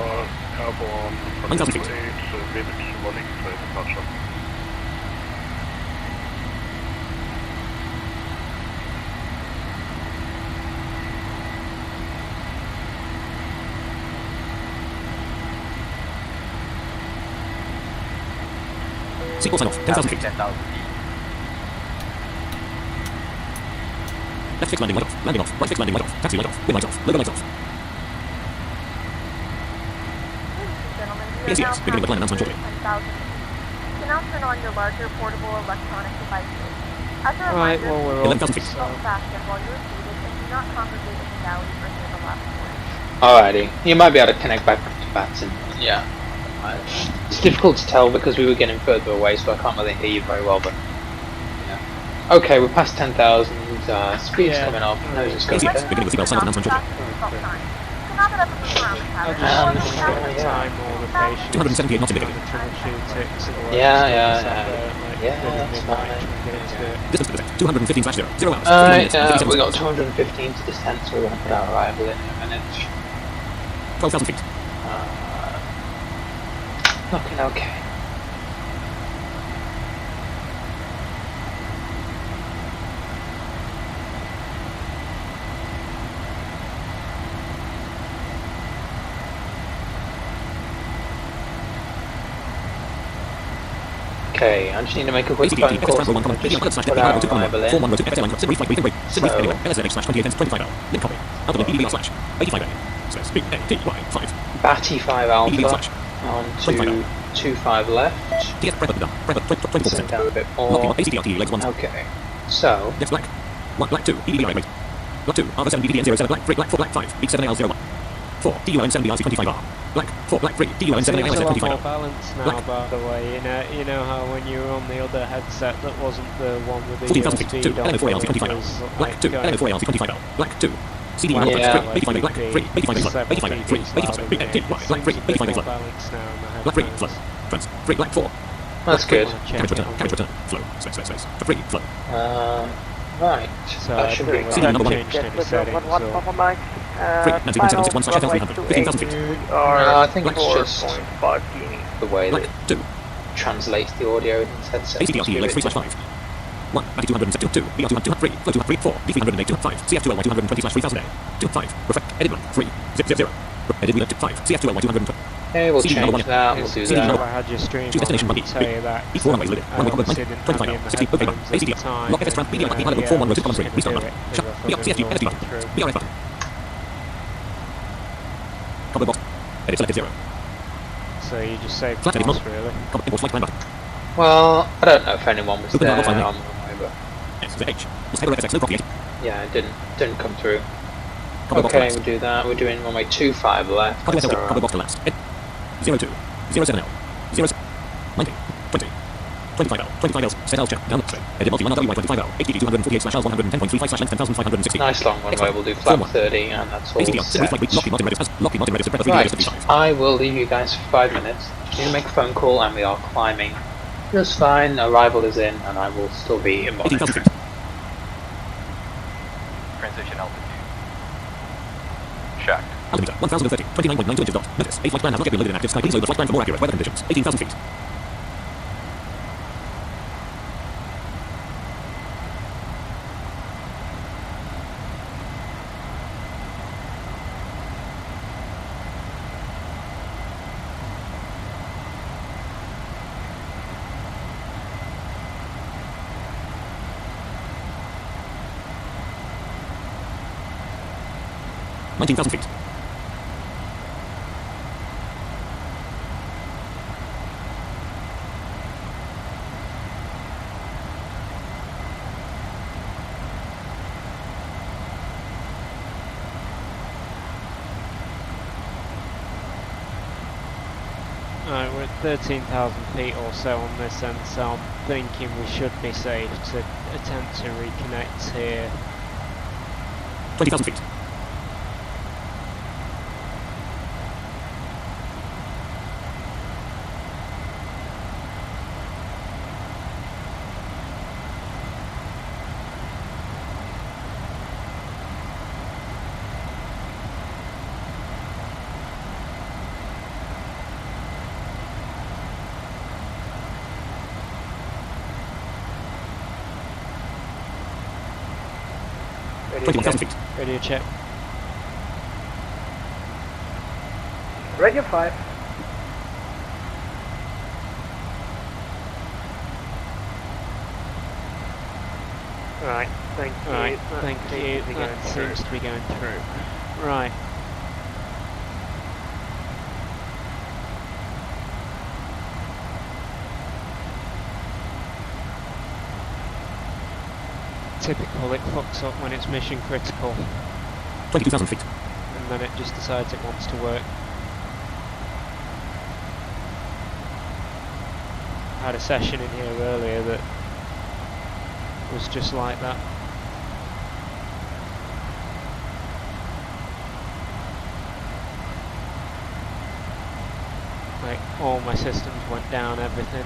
airborne 1,000 feet. maybe 1 departure. Sequel sign off. 10,000 feet. 10,000 feet. Left fixed landing, light off. Landing off. Right fixed landing, light off. Taxi light off. Wind light off. Logo light off. Ladies and gentlemen, we are Yes, beginning with line announcement shortly. 10,000 feet. You can now turn on your larger portable electronic devices. As a Right, reminder, well we're all 11,000 feet. don't fasten while you're seated and do not congregate in the galleys or near the platform. Alrighty. You might be able to connect back to Batson. Yeah. It's difficult to tell because we were getting further away, so I can't really hear you very well, but yeah. Okay, we're past 10,000, speed's coming up, nose is going Yes, there. beginning with seatbelt sign off announcement shortly. Now that everything's around the cabin, I'll everyone just is have happy. the time or the patience 278 knots indicated. to troubleshoot it, 'cause otherwise Yeah, it's yeah, gonna be sat yeah. there at, like, Yeah, middle of that's midnight fine. trying to get into it. Distance to descent. 215/0. 0 hours. Alright, 3 minutes, we 57 got seconds. 215 to descent, so we're going to put our arrival in a minute. 12,000 feet. Looking okay. Okay, I just need to make a quick phone call. So I'm just put our arrival in. So, Batty 5 Alpha on to 25 left. Send down a bit more. Okay, so Yes, black. Black 2, EDD right, wait. Black 2, R7 BDN 07, black 3, black 4, black 5, B7AL01. 4, DUN 7 BRC 25R. Black 4, black 3, DUN 7 Seems AL a lot 25R. more balanced now, Black. by the way. You know how when you were on the other headset that wasn't the one with the 14,000 feet, USB 2, dongle, LM4ALC it 25R. was Black like 2, going LM4ALC 25R. Black 2, CD Yeah. 3, Yeah. 85 black 3, 85 flood, 85 3, 85 flood, 85 black 3, 85 flood. balanced now in my Black 3, headphones. flood. Trans, 3, black 4. that's good. Carriage return, flow, space, for 3, flow. Right, So that I should don't be know fine. whether I've changed any settings or... 11 Mike. Nancy, Final 176, 1 check out runway 300, 28. 15,000 feet. We No, are I think it's just 4.5 Guinea. the way that Black, 2. it translates the audio in its headset. ACT must be LT, legs 3 really slash 5. 1, back 272, BR 203, flow 203, 4, D308, 205, CF2LY 220 slash 3000A, 205, reflect, edit 1, 3, zip 0, edit wheel 5, CF2LY 220. Okay, we'll CD change number that, we'll It's do if that. I had your stream Choose destination on, buggy, I'd tell you that. E4 runways loaded, runway covered, Obviously didn't 25 have me in now, the 60, OK button, headphones at the ACT, time, lock FS ramp, BD and, lucky pilot, yeah, 4 1 I was rotate just common 3, gonna restart do button, it, shut, because I BR, thought it CFG, was SD all button, through. BRF button. Combo box, edit selected 0. So you just save Flat edit cost, mode. really. Combo import flight plan button. Well, I don't know if anyone was Open there the on file the way, but Oh. SZH, was Halo FSX, no copy 8. yeah, it didn't come through. Combo box Okay, to we'll do that. We're doing runway 25 left. Combo That's SLT, our, combo box to last. 02, 07L, 0, 19, 20, 25L, 25L, set L check, down train. Edit multi-1 WY25L, HDD 248 slash L 110.35 slash length 10,560. nice long runway. We'll do flat 30, and that's all ACTL, set. flight week, Lockheed Martin Reddit, Lockheed Martin Reddit, Prepper 3D, Right, 35. I will leave you guys for 5 minutes. You make a phone call, and we are climbing just fine. Arrival is in, and I will still be in 18,000 monitoring. feet. Transition altitude. Checked. Altimeter, 1,030, 29.92 inches dot. Notice, a flight plan has not yet been loaded in active sky. Please load the flight plan for more accurate weather conditions. 18,000 feet. $19,000 feet. Alright, we're at 13,000 feet or so on this end, so I'm thinking we should be safe to attempt to reconnect here. 20,000 feet. Radio 21,000 check. feet. Radio check. Radio 5. Right, thank you. Right, Thank you. That seems to be going through. Right. Typical, it fucks up when it's mission critical, 22,000 feet. and then it just decides it wants to work. I had a session in here earlier that was just like that. Like, all my systems went down, everything.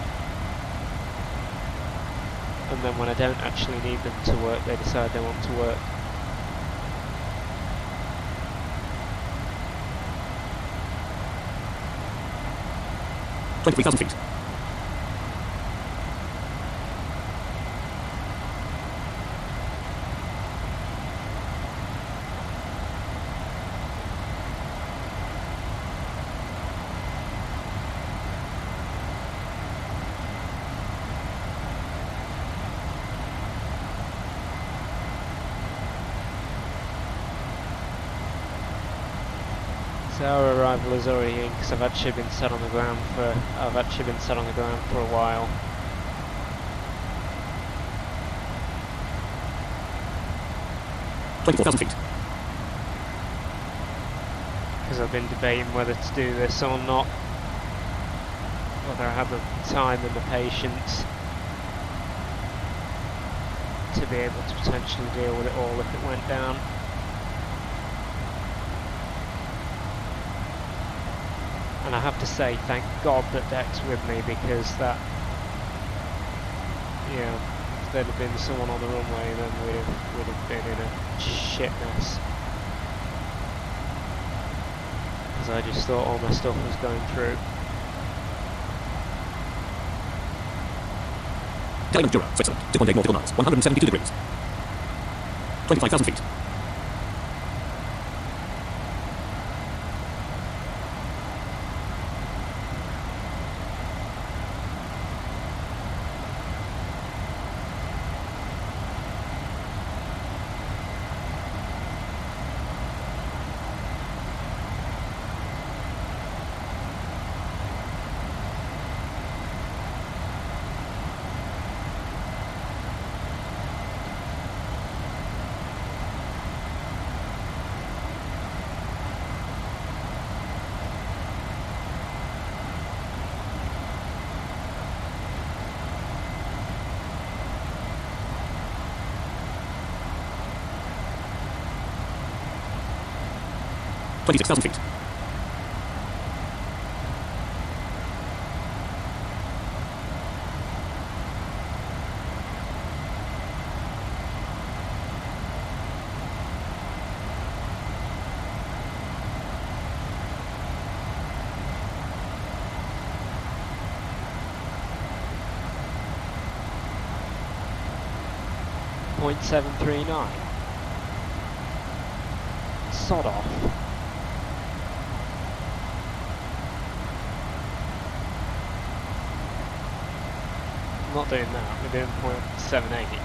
And then when I don't actually need them to work, they decide they want to work. $23,000 feet. So our arrival is already in because I've actually been sat on the ground for a while. $24,000 feet. Because I've been debating whether to do this or not. Whether I have the time and the patience to be able to potentially deal with it all if it went down. And I have to say, thank God that Deck's with me, because that, there'd have been someone on the runway, then we'd have been in a shit mess. Because I just thought all my stuff was going through. Diamond Jura, Switzerland, 2.8 nautical miles, 172 degrees. 25,000 feet. $26,000 feet. .739. Sod off. I'm not doing that, we're doing .780.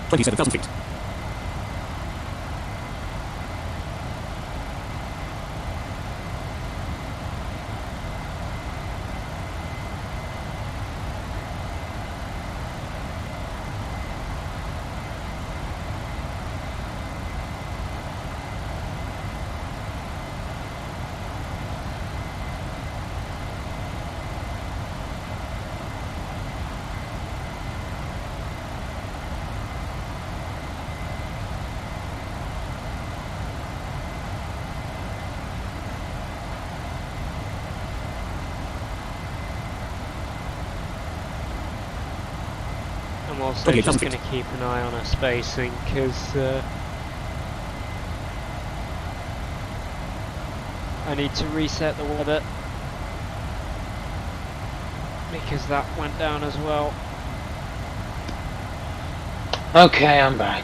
$27,000 feet. I'm also just going to keep an eye on our spacing because I need to reset the weather because that went down as well. Okay, I'm back.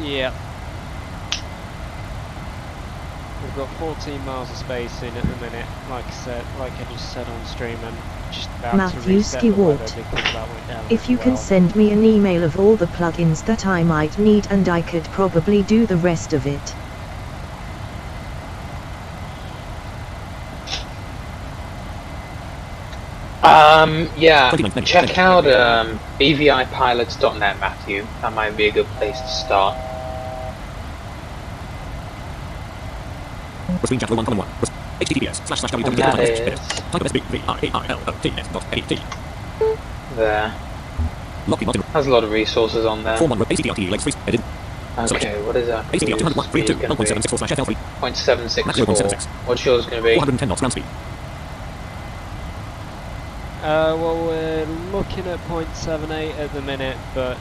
Yeah. We've got 14 miles of spacing at the minute, like I just said on stream, and just about Matthew to reset the weather Skywart. because that went down If as you well. can send me an email of all the plugins that I might need, and I could probably do the rest of it. Yeah, check out bvipilots.net, Matthew. That might be a good place to start. Screen chat 1.1. https://www.pilot.at. There. Has a lot of resources on there. Okay, what is that? ACDR 201 1.764/FL3. 0.764. What's yours going to be? 410 knots ground speed. Well, we're looking at 0.78 at the minute, but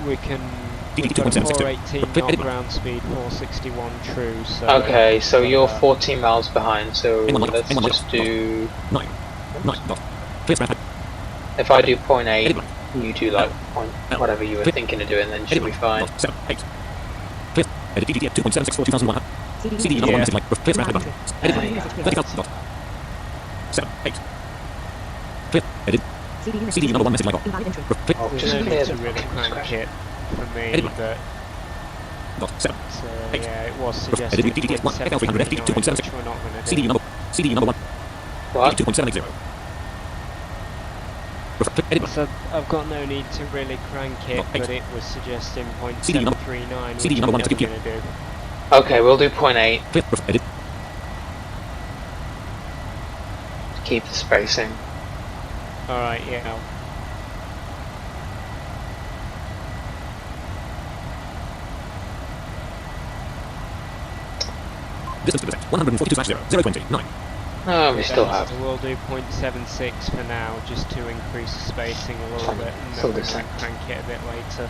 we can. We've got a 418 knot ground speed, 461 true. So okay, so you're 14 miles behind. So let's just do. 9. If I do 0.8, you do like point whatever you were thinking of doing, then should be fine. 7, 8. Clear. Edit DDT at 2.764 2001. CD number 1 message like clear rapid button. Edit 30,000 dot. 7, 8. Clear. Edit. CD number 1 message like clear. Oh, there's just no clear need the to really crank it for me, but dot 7. yeah, it was suggested 0.739, which we're not going to do. CD number 1. What? 2.780. So I've got no need to really crank it, but it was suggesting 0.739, which CD number 1 we're to going to do. Okay, we'll do 0.8. Clear. Edit. Keep the spacing. Alright, yeah. Distance to detect 142/0, 020, 9. Oh, we still have. So we'll do 0.76 for now, just to increase the spacing a little bit, and Still then we the might same. crank it a bit later.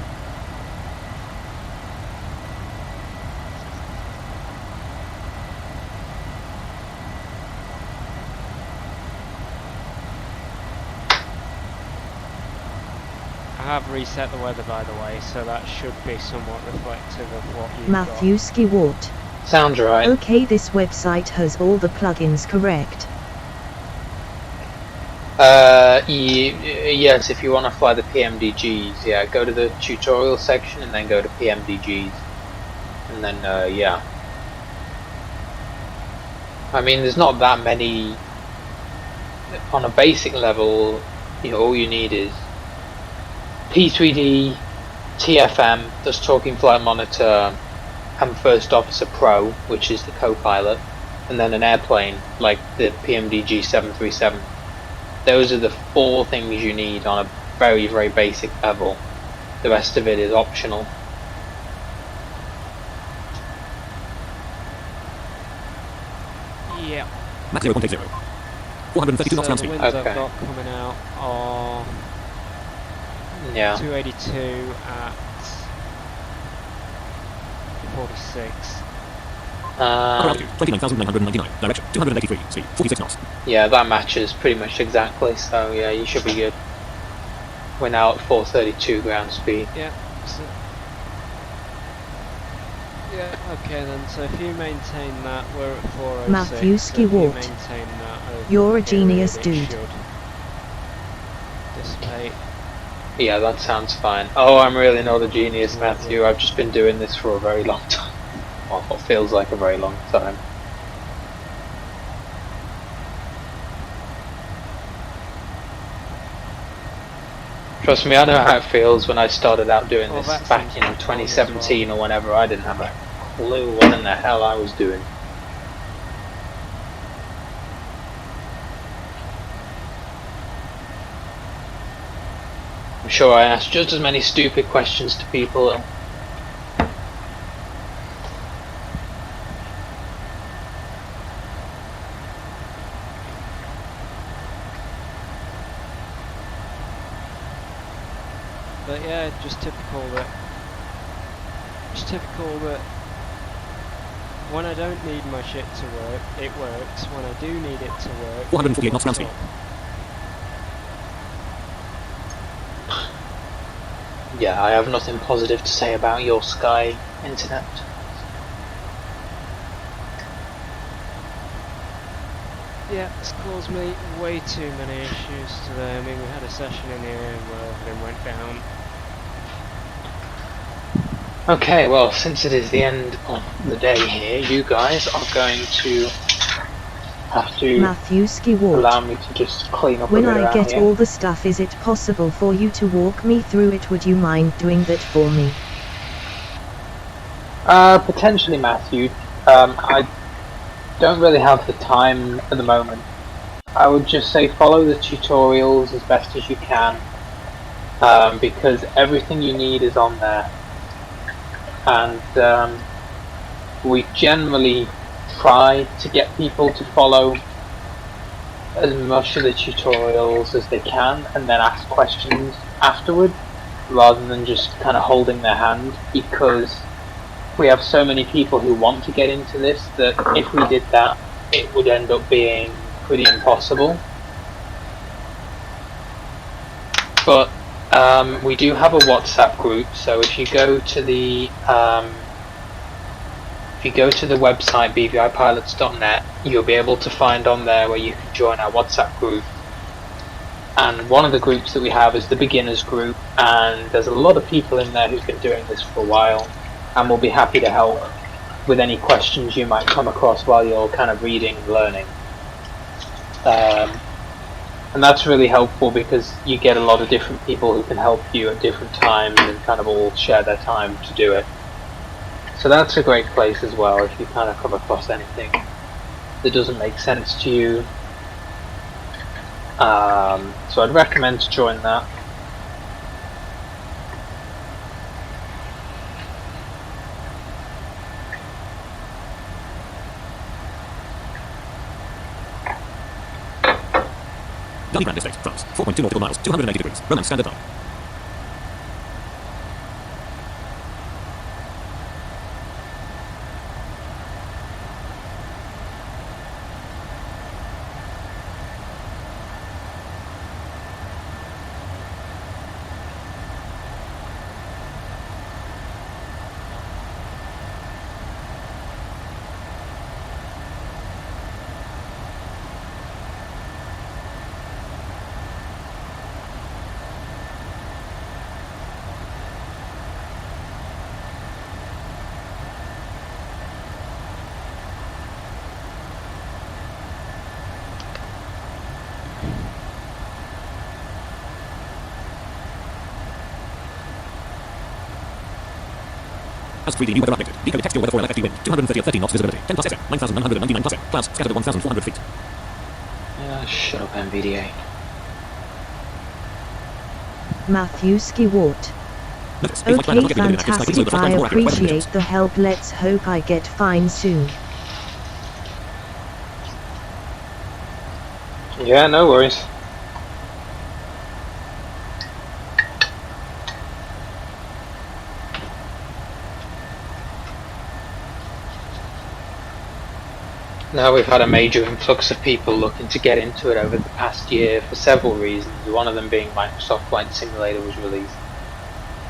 I have reset the weather, by the way, so that should be somewhat reflective of what you've Matthew Skiwart. Sounds right. Okay, this website has all the plugins correct. Yes, if you want to fly the PMDGs, yeah, go to the tutorial section and then go to PMDGs. And then, yeah. I mean, there's not that many. On a basic level, you know, all you need is P3d, TFM, that's Talking Flight Monitor, and First Officer Pro, which is the co-pilot, and then an airplane like the PMDG 737. Those are the 4 things you need on a very, very basic level. The rest of it is optional. Yeah. Max 0.80. 432 knots So ground the speed. winds Okay. I've got coming out are Yeah. 282 at 46. Upper altitude 29,999. Direction 283. Speed 46 knots. Yeah, that matches pretty much exactly, so yeah, you should be good. We're now at 432 ground speed. Yeah. So, yeah. Okay then. So if you maintain that, we're at 406. Matthew so if you Skiwart. maintain that over You're a the period, genius, it dude. should dissipate. Yeah, that sounds fine. Oh, I'm really not a genius, Matthew. I've just been doing this for a very long time. Well, what feels like a very long time. Trust me, I know how it feels when I started out doing Well, this that back seems in like fun as 2017 or whenever. I didn't have a clue what in the hell I was doing. I'm sure I asked just as many stupid questions to people. But yeah, just typical that when I don't need my shit to work, it works. When I do need it to work, 448 knots ground it speed. Yeah, I have nothing positive to say about your Sky internet. Yeah, it's caused me way too many issues today. I mean, we had a session in here where everything went down. Okay, well, since it is the end of the day here, you guys are going to have to Matthew allow Skiwart. me to just clean up When a bit I around get here. all the stuff, is it possible for you to walk me through it? Would you mind doing that for me? Potentially, Matthew. I don't really have the time at the moment. I would just say follow the tutorials as best as you can, because everything you need is on there. And we generally try to get people to follow as much of the tutorials as they can and then ask questions afterward, rather than just kind of holding their hand, because we have so many people who want to get into this that if we did that, it would end up being pretty impossible. But we do have a WhatsApp group, so if you go to the website bvipilots.net, you'll be able to find on there where you can join our WhatsApp group. And one of the groups that we have is the beginners group, and there's a lot of people in there who've been doing this for a while, and we'll be happy to help with any questions you might come across while you're kind of reading and learning. And that's really helpful because you get a lot of different people who can help you at different times and kind of all share their time to do it. So that's a great place as well if you kind of come across anything that doesn't make sense to you. So I'd recommend to join that. Dalibrand Estate, France. 4.2 nautical miles, 280 degrees. Romance Standard Time. As 3D new weather updated. Decode textual weather for LFFD wind. 230 at 13 knots visibility. 10 plus SM. 9,999 plus M. Clouds scattered at 1,400 feet. Shut up, NVDA. Matthew Skiwart. Notice, Okay, fantastic. I appreciate the help. Let's hope I get fine soon. Yeah, no worries. Now we've had a major influx of people looking to get into it over the past year for several reasons, one of them being Microsoft Flight Simulator was released.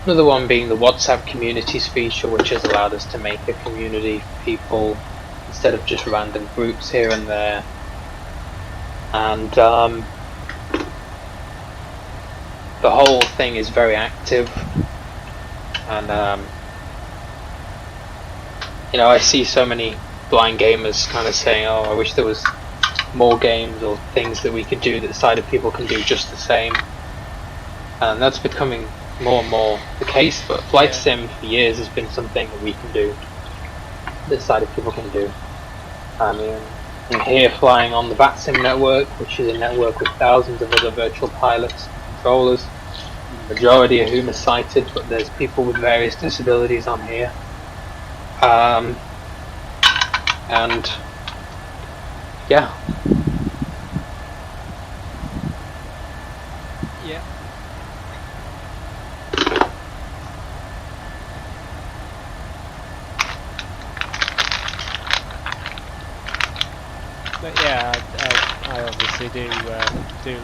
Another one being the WhatsApp Communities feature, which has allowed us to make a community for people instead of just random groups here and there. And the whole thing is very active, and you know, I see so many blind gamers kind of saying, oh, I wish there was more games or things that we could do that sighted people can do just the same, and that's becoming more and more the case. But Flight Sim for years has been something that we can do, that sighted people can do. I mean, I'm here flying on the VATSIM network, which is a network with thousands of other virtual pilots and controllers, the majority of whom are sighted, but there's people with various disabilities on here. And yeah. Yeah. But yeah, I obviously do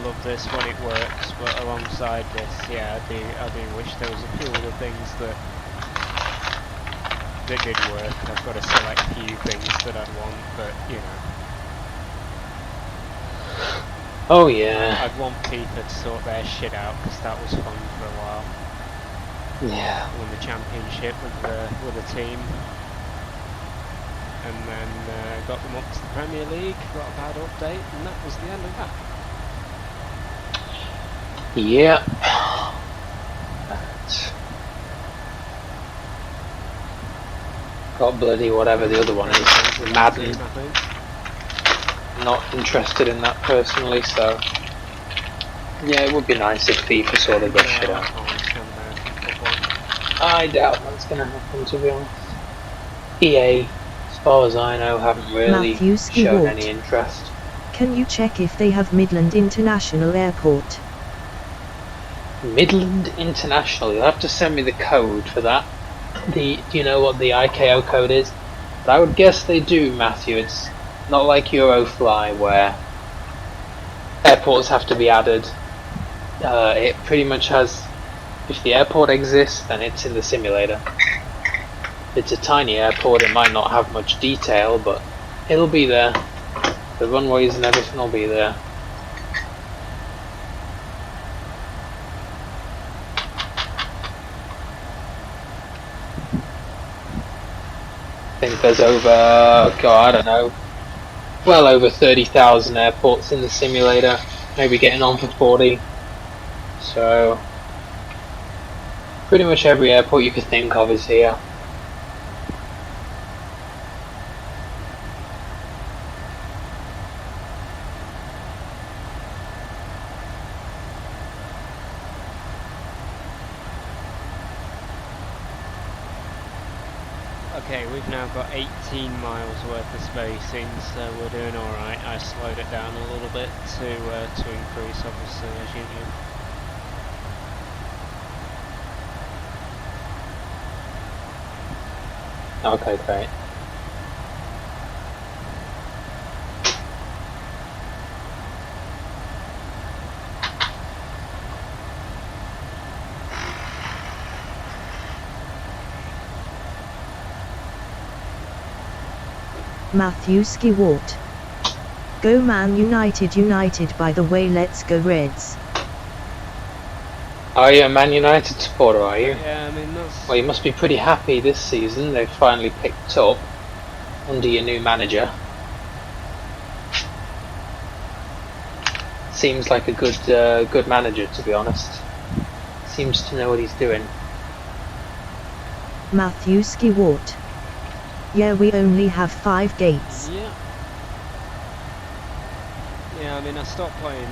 love this when it works, but alongside this, yeah, I do wish there was a few other things that did work. I've got to select a few things that I'd want, but you know. Oh yeah. I'd want people to sort their shit out, because that was fun for a while. Yeah. Won the championship with a team, and then got them up to the Premier League, got a bad update, and that was the end of that. Yeah. Got bloody whatever the other one is, Madden. Not interested in that personally, so yeah, it would be nice if FIFA sorted that shit out. I doubt that's gonna happen, to be honest. EA, as far as I know, haven't really shown any interest. Can you check if they have Midland International Airport? Midland International, you'll have to send me the code for that. Do you know what the ICAO code is? But I would guess they do, Matthew. It's not like Eurofly where airports have to be added. It pretty much has, if the airport exists, then it's in the simulator. It's a tiny airport, it might not have much detail, but it'll be there. The runways and everything will be there. I think there's over, I don't know, well over 30,000 airports in the simulator, maybe getting on for 40. So, pretty much every airport you could think of is here. Okay, we've now got 18 miles worth of spacing, so we're doing alright. I slowed it down a little bit to increase, obviously, as you knew. Okay, great. Matthew Skiwart. Go Man United United, by the way, let's go Reds. Are you a Man United supporter, are you? Yeah, I mean, that's... Well, you must be pretty happy this season. They've finally picked up under your new manager. Seems like a good manager, to be honest. Seems to know what he's doing. Matthew Skiwart. Yeah, we only have 5 gates. Yeah. Yeah, I mean, I stopped playing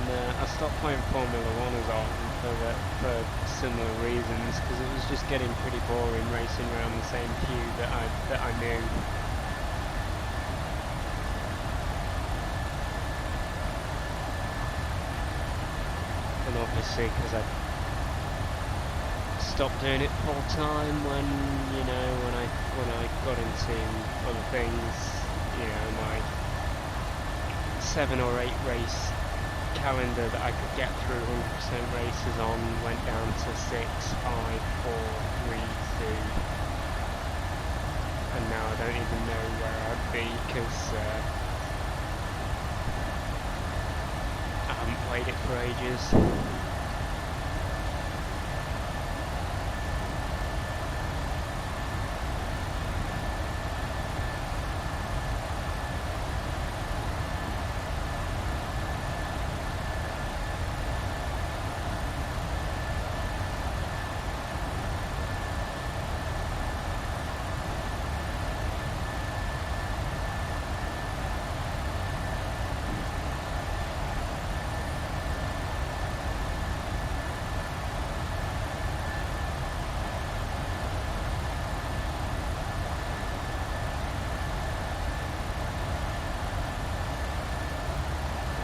Formula 1 as often for similar reasons, because it was just getting pretty boring racing around the same few that I knew. And obviously, because I stopped doing it full time when I got into other things, my 7 or 8 race calendar that I could get through 100% races on went down to 6, 5, 4, 3, 2, and now I don't even know where I'd be, because I haven't played it for ages.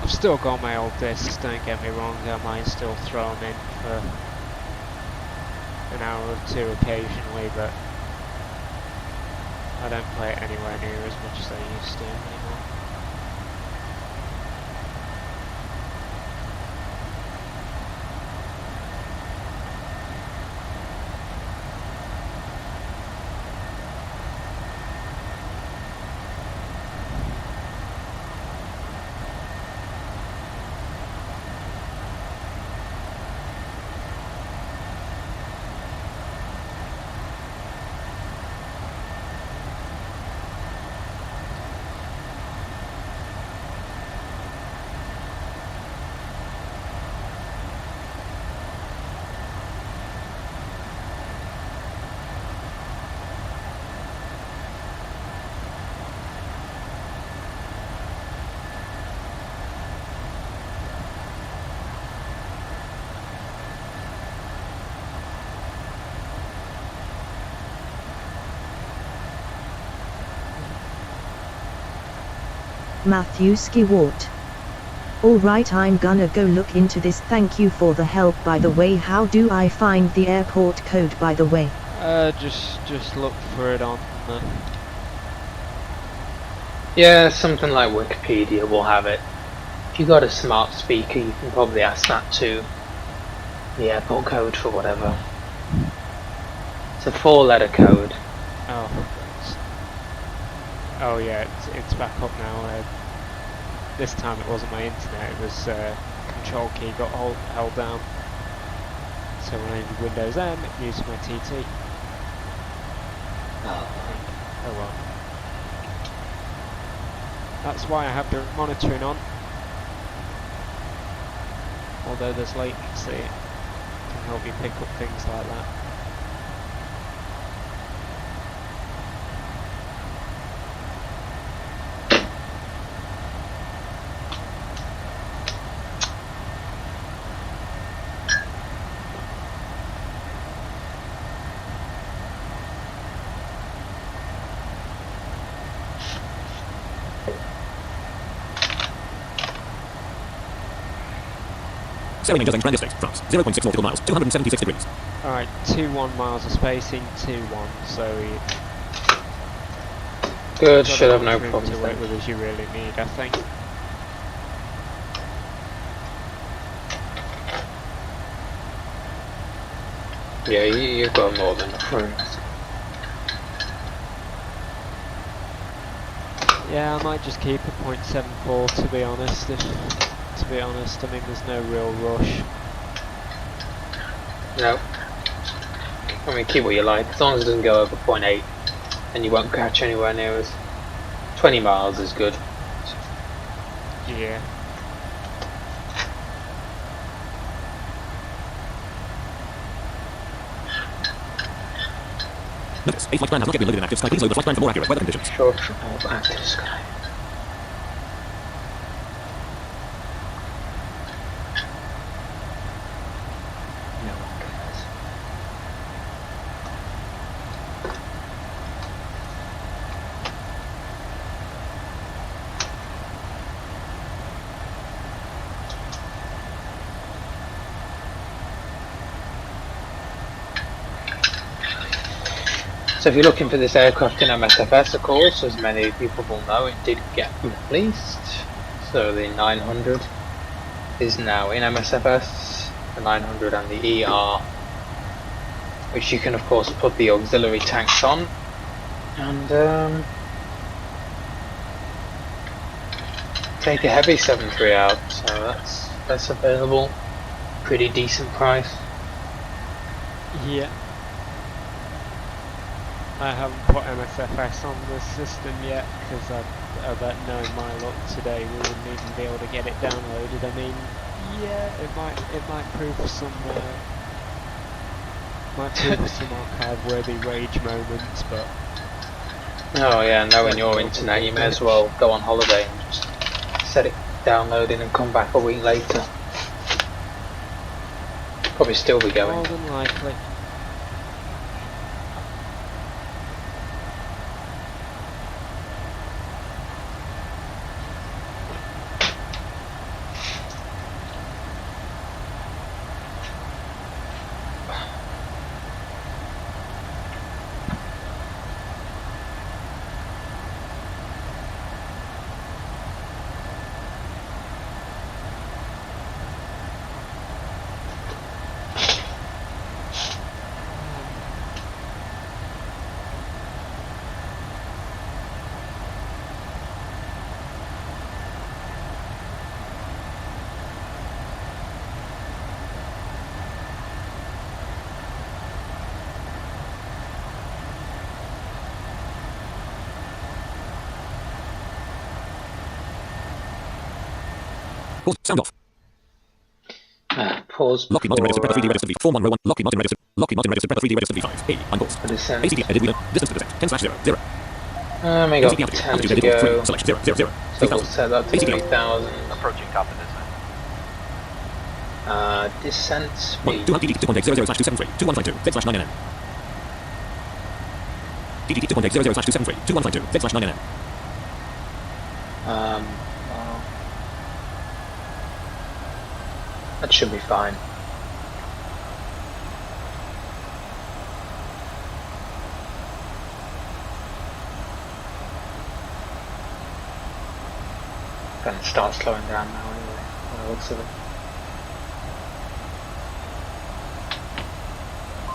I've still got my old discs, don't get me wrong, I might still throw them in for an hour or two occasionally, but I don't play it anywhere near as much as I used to anymore. Matthew Skiwart. Alright, I'm gonna go look into this. Thank you for the help, by the way. How do I find the airport code, by the way? Just look for it on the... Yeah, something like Wikipedia will have it. If you got a smart speaker, you can probably ask that too. The airport code for whatever. It's a 4-letter code. Oh, oh yeah, it's back up now. This time it wasn't my internet, it was control key got held down. So when I did Windows M, it used my TT. Oh well. That's why I have the monitoring on. Although there's latency, it can help you pick up things like that. Sailing in Joseph Estate, France. 0.6 nautical miles, 276 degrees. Alright, 2-1 miles of spacing, 2-1, so Good, should have no room problems to work then. with as you really need, I think. Yeah, you've got more than enough room. Yeah, I might just keep a 0.74 to be honest. I mean, there's no real rush. No. I mean, keep what you like, as long as it doesn't go over 0.8, and you won't catch anywhere near us. 20 miles is good. Yeah. Notice, a flight plan has not yet been loaded in active sky. Please load the flight plan for more accurate weather conditions. Short of active sky. No one cares. So if you're looking for this aircraft in MSFS, of course, as many people will know, it did get released. So the 900 is now in MSFS, the 900 and the ER, which you can of course put the auxiliary tanks on, and take a heavy 7.3 out, so that's available, pretty decent price. Yeah. I haven't put MSFS on the system yet because I bet knowing my luck today we wouldn't even be able to get it downloaded. I mean, yeah, it might prove some archive-worthy rage moments, but Oh yeah, knowing your internet, you may as well go on holiday and just set it downloading and come back a week later. Probably still be going. more than likely. Pause. Sound off. Pause Lockheed Martin registered before Prepper 3D registered V. 4101. Lockheed Martin registered Prepper 3D registered V5. A. Unpause. descent. ACT edit wheeler. Distance to descent. 10/0. 0. We got ACT altitude. 10 Altitude to edited. 3. go. Select 0. 0. 0. So we'll 3000. set that to ACT 3000. Approaching top of descent. Descent 1. speed. 200 DDT 2.800/273. 2152. Z/9NN. DDT 2.800/273. 2152. Z/9NN. Well, that should be fine. Gonna start slowing down now anyway, by the looks of it.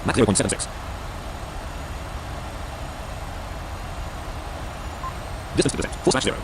Mach 0.76. Distance to descent. 4/0.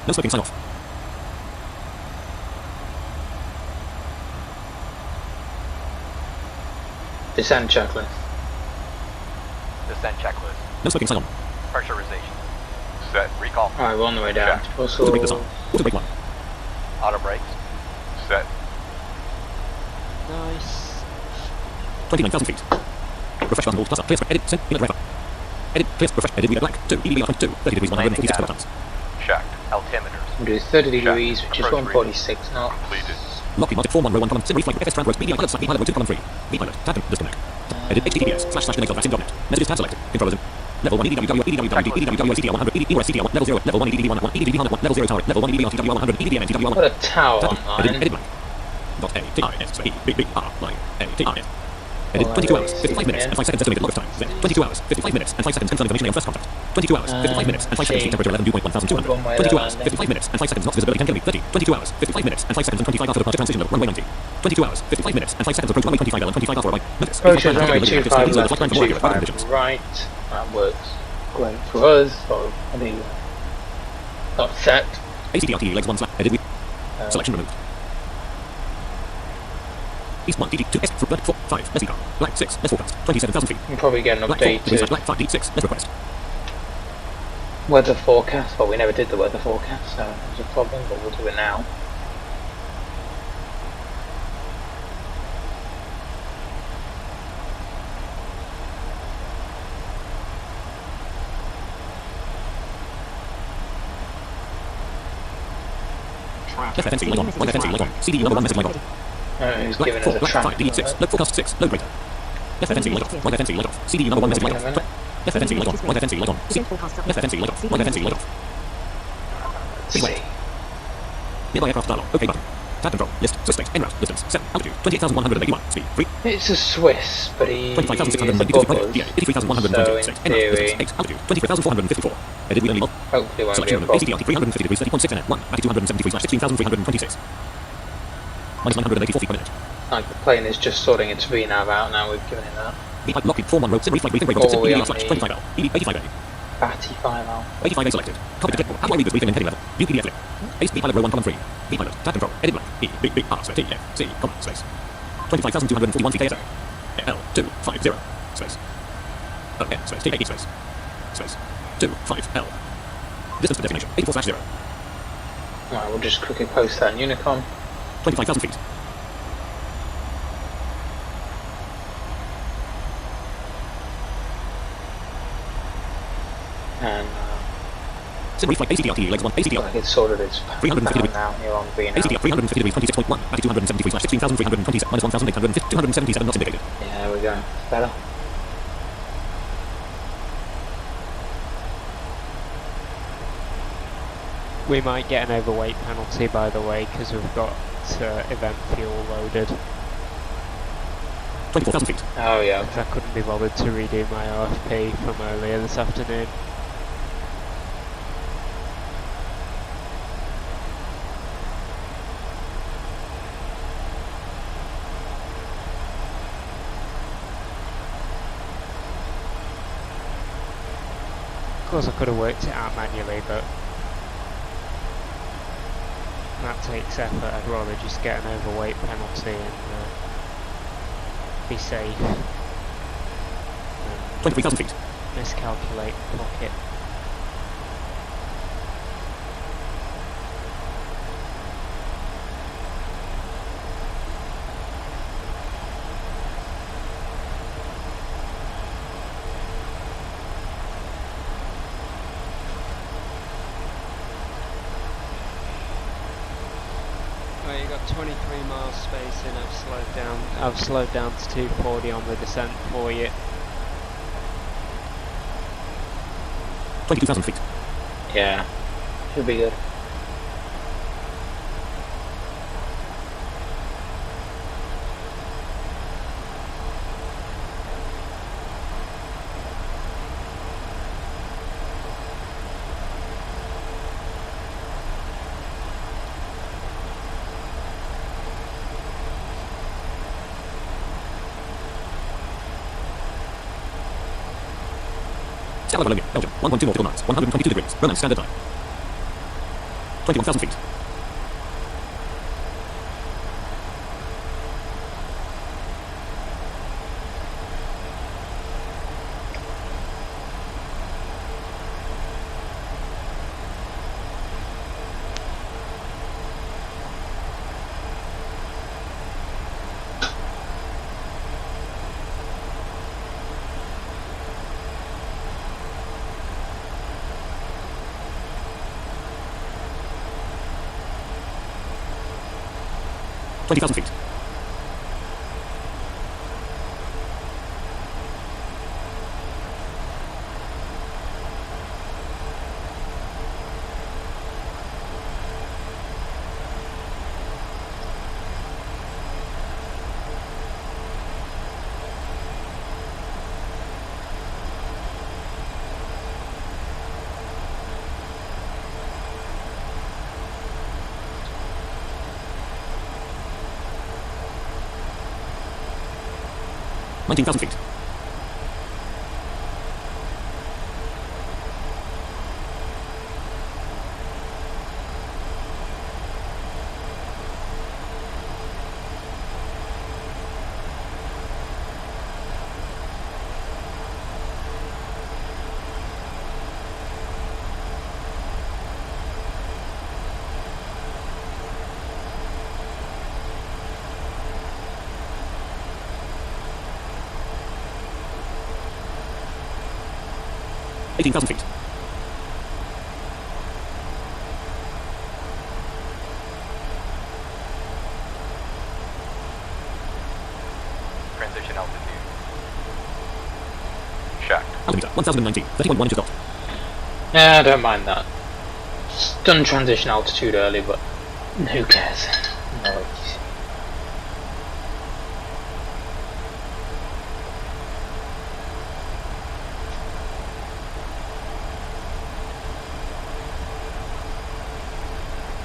No smoking, sign off. Descent checklist. Descent checklist. No smoking, sign on. Pressurization. Set. Recall. Alright, we're on the way down. Check. Also, Auto brake disarm. Auto brake 1. Auto brakes. Set. Nice. 29,000 feet. Refresh button, alt, plus up, clear spread, edit, send, inlet driver. Edit, clear, refresh, edit, reader blank, 2, EDBR 22, 30 degrees, 146 kilotons. Checked. Altimeters. we'll do 30 degrees, Check. which is Approach 146 knots. Completed. Lockheed Martin 41, row 1, column, sim, reflight, FS, Trans, media pilot, slash, pilot, row 2, column 3. B-pilot, tab, disconnect. Edit, HTTPS, / domain vaccine.net. Messages tab selected. Controllers in. Level 1 EDWW, EDWW, CDR 100, EDWR, CDR 1, level 0, level 1 EDW 101, EDW 101, level 0 tower, level 1 EDWR, TWR 100, EDWM, TWR 100. What a tower Edit, online. edit blank. Dot A, T, I, S, E, B, B, R, line, A, T, I, S. Edit 22 hours, 55 minutes, and 5 seconds estimated log of time. Z, 22 hours, 55 minutes, and 5 seconds confirmed information on first contact. 22 hours, 55 minutes, and 5 seconds heat temperature 11 dew point 1200. 22 hours, 55 minutes, and 5 seconds knots visibility 10 km 30. 22 hours, 55 minutes, and 5 seconds and 25 after departure transition runway 90. 22 hours, 55 minutes, and 5 seconds approach runway 25 and 25 after arrival. Notice. Approaches runway 25 left and 25 right. That works great for us. So, I think not set. ACDRT legs 1 slash, edit with. Selection removed. East 1, DD 2, S, 4, 5, SER, black 6, S forecast, 27,000 feet. We'll probably get an Black 4, degrees, updated black 5, D6, S request. weather forecast. Well, we never did the weather forecast, so it was a problem, but we'll do it now. FFNC leg on, FFNC leg on, CD number 1 message leg on. Who's Black giving 4, us a black track? 5, D6, load forecast 6, load greater. FFNC leg off, FFNC leg off, CD number 1 message leg off. FFNC leg on, FFNC leg on, FFNC leg off, FFNC leg off. See. Nearby aircraft dialog, OK button. Tab control, list, Swiss space, en route, distance, 7, altitude, 28,181, speed, 3. It's a Swiss, but he 25,692 feet, is yeah, 83,126, so en in route, theory, distance, 8, altitude, 23,454. Edit read only mod. hopefully won't be a Selection problem. ACDRT 350 degrees, 30.6 NN, 1, latitude 273 slash 16,326. Minus 984 feet per minute. Like the plane is just sorting its VNAV out now, we've given it that. B-pipe Lockheed 41 road, sim reflight briefing break Oh, sim we EDR on slash the 25L, ED 85A. Batty 5L. 85A selected. Copy to clipboard. How do I read this briefing in heading level? View PDF link. Ace B pilot row 1 column 3. B pilot. Tab control. Edit blank. E, B, B, R, space, T, F, C, comma, space. 25,241 feet ASA. L, 2, 5, 0, space. O, N, space, T, A, E, space. Space. 2, 5, L. Distance to destination. 84 slash 0. Right, we'll just quickly post that in Unicom. 25,000 feet. And Sim reflight ACDRT legs 1 ACDR. like it's sorted its 350 pattern now here on VNAV. ACDR 350 degrees 26.1. Latitude 273 slash 16,327 minus 1,850 277 knots indicated. Yeah, there we go. Better. We might get an overweight penalty, by the way, because we've got event fuel loaded. 24,000 feet. Oh yeah. Because I couldn't be bothered to redo my OFP from earlier this afternoon. Of course I could have worked it out manually, but that takes effort. I'd rather just get an overweight penalty and be safe. 23,000 feet. Miscalculate pocket. Well, you got 23 miles space in. I've slowed down to 240 on the descent for you. 22,000 feet. Yeah. Should be good. Stella Bologna, Belgium, 1.2 nautical miles, 122 degrees, Roman standard time. 21,000 feet. $20,000 feet. $19,000 feet. $18,000 feet. Transition altitude. Checked. Altimeter 1090, 31.1 inches dot. Yeah, I don't mind that. Done transition altitude early, but who cares? No.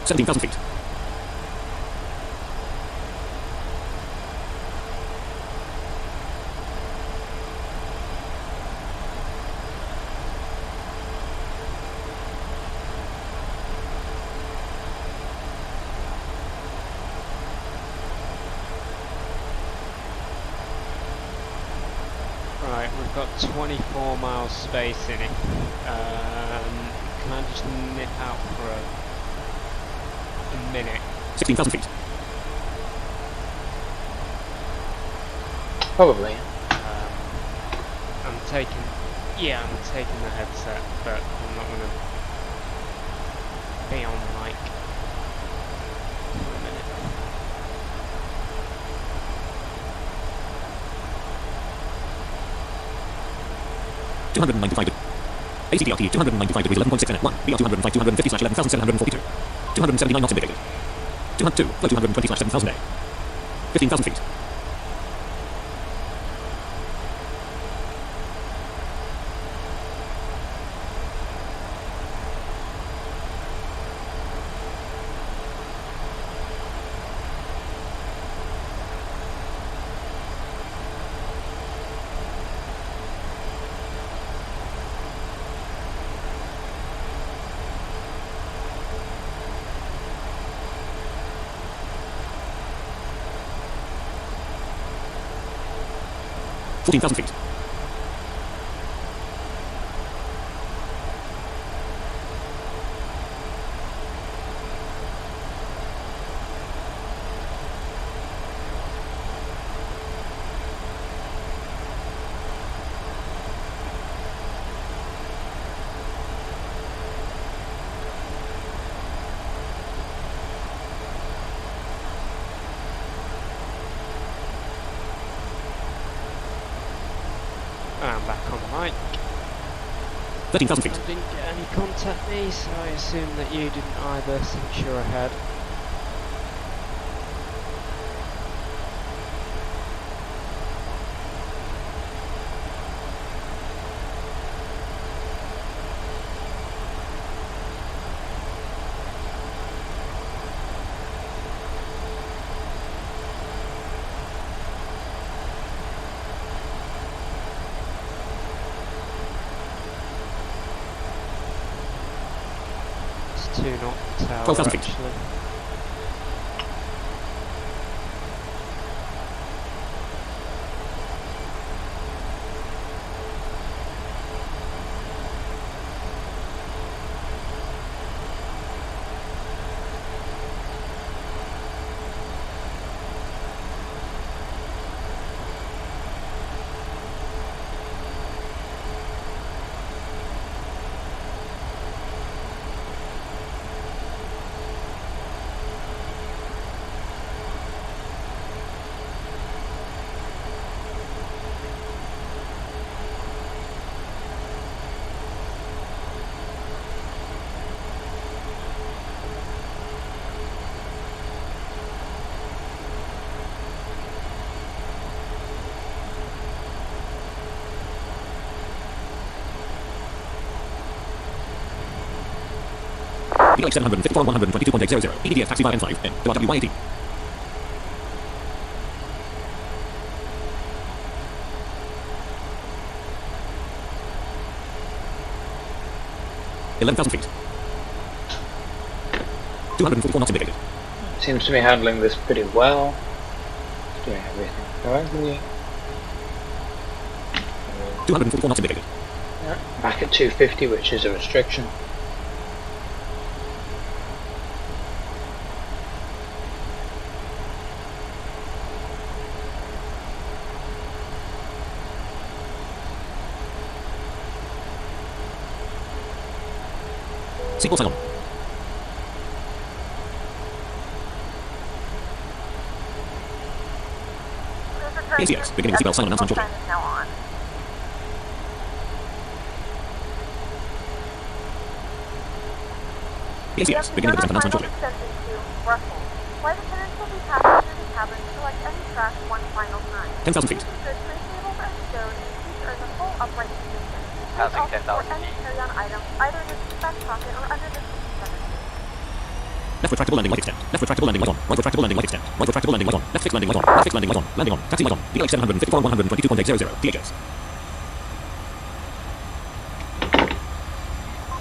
17,000 feet. Right, we've got 24 miles space in it. Can I just nip out for a minute? 16,000 feet. Probably. I'm taking the headset, but I'm not gonna be on mic for a minute. ACDRT 295 degrees 11.6 minute 1 BR 205 250 /11742 279 knots indicated 202 flow 220 /7000 A 15,000 feet. $14,000 feet. I'm back on the mic. 13,000 feet. I didn't get any contact me, so I assume that you didn't either, since you're ahead. 2-knot tower 12,000 feet. actually. VLH 754 on 122.800, EDF taxi via N5, WY18. $11,000 feet. 244 knots indicated. Seems to be handling this pretty well. Doing everything correctly. 244 knots indicated. Yeah, back at 250, which is a restriction. Sequel Salon. ACX, beginning of seatbelt sign announcement shortly. ACX, beginning of descent announcement shortly. Flight attendants will be passing through the cabin to select any track one final time. 10,000 feet. The tray tables are stowed and seats are in the full upright position. Passing Please also 10,000 store any feet. carry-on items either in the seat back pocket or under the seat center. Left retractable landing light extend. Left retractable landing light on. Right retractable landing light extend. Right retractable landing light on. Left fixed landing light on. Left fixed landing light on. Landing on. Taxi light on. VLH 754 on 122.800, DHS.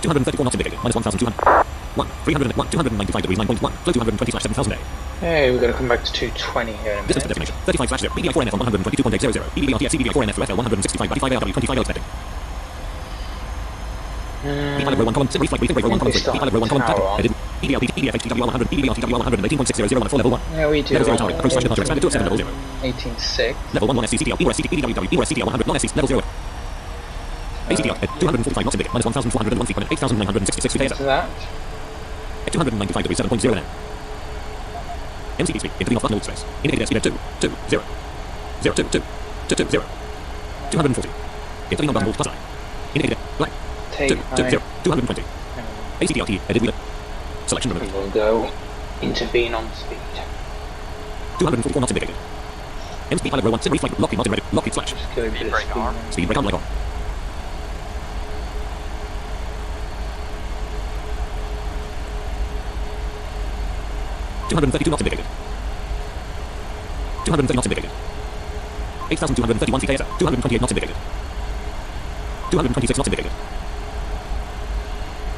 234 knots indicated. Minus 1,200. 295 degrees 9.1. Flow 220/7000 A. Hey, we're going to come back to 220 here in a Distance to minute. destination. 35/0. BDI4NF on 122.800. BDI CBDI4NF FL 165 by 5ARW 25 expecting. Pilot row 1 column 6 reflight briefing row 1 column 3. Pilot row 1 column tactical. Edited. EDF TWR 100. EDF TWR 100 and 18.600 on 4 level 1. Yeah, we do. Level 0 target. Approach slash departure expanded to 7 level 0. 18.6. Level 1 SC CTL. ERS CTL. ERS CTL 100 non-SC level 0. ACTL at 245 knots indicated. Minus 1,401 feet. 8,966 feet. Into that. At 295 degrees 7.0 N. MCD speed. Intervening off north space. Indicated speed at 220. 022. 240. Intervening on north plus line. Indicated blank. Take 220. ACTLT edit wheeler. Selection We removed. will go intervene on speed. 244 knots indicated. MSP pilot row 1 sim reflight lockheed martin ready. Lockheed slash. Just go a bit Speed of brake speed. arm. Speed brake on light on. 232 knots indicated. 230 knots indicated. 8,231 feet ASL. 228 knots indicated. 226 knots indicated.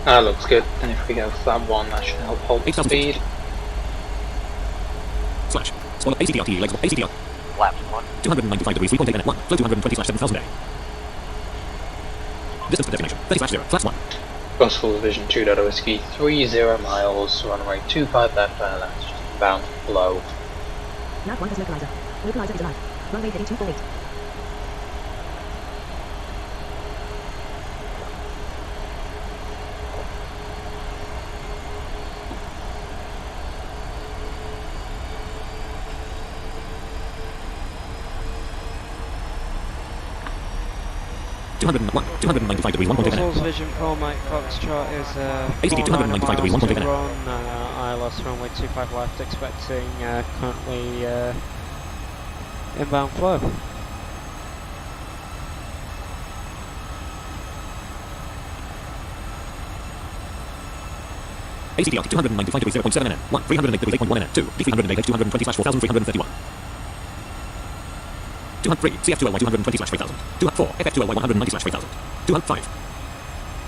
That looks good. And if we go for that one, that should help hold the 8,000 speed. feet. Slash. Spoiler ACTLT legs ACTL. Flaps 1. 295 degrees 3.8 N at 1. Flow 220/7000 A. Distance to destination. 30/0. Flaps 1. Russell Vision 2 Delta Whiskey 30 miles, runway 25 left, that's just bound below. Nav 1 has localizer. Localizer is alive. Runway heading 248. $295 degrees 1.8 Russell's Vision 4 Mike Foxtrot is ACT 295 degrees 1.8 minute. run. ILS runway 25 left, expecting currently inbound flow. ACTL 295 degrees 0.7 N. 1. 308 degrees 8.1 N. 2. D308 220/4330. 203 CF2LY 220/3000. 204 FF2LY 190/3000. 205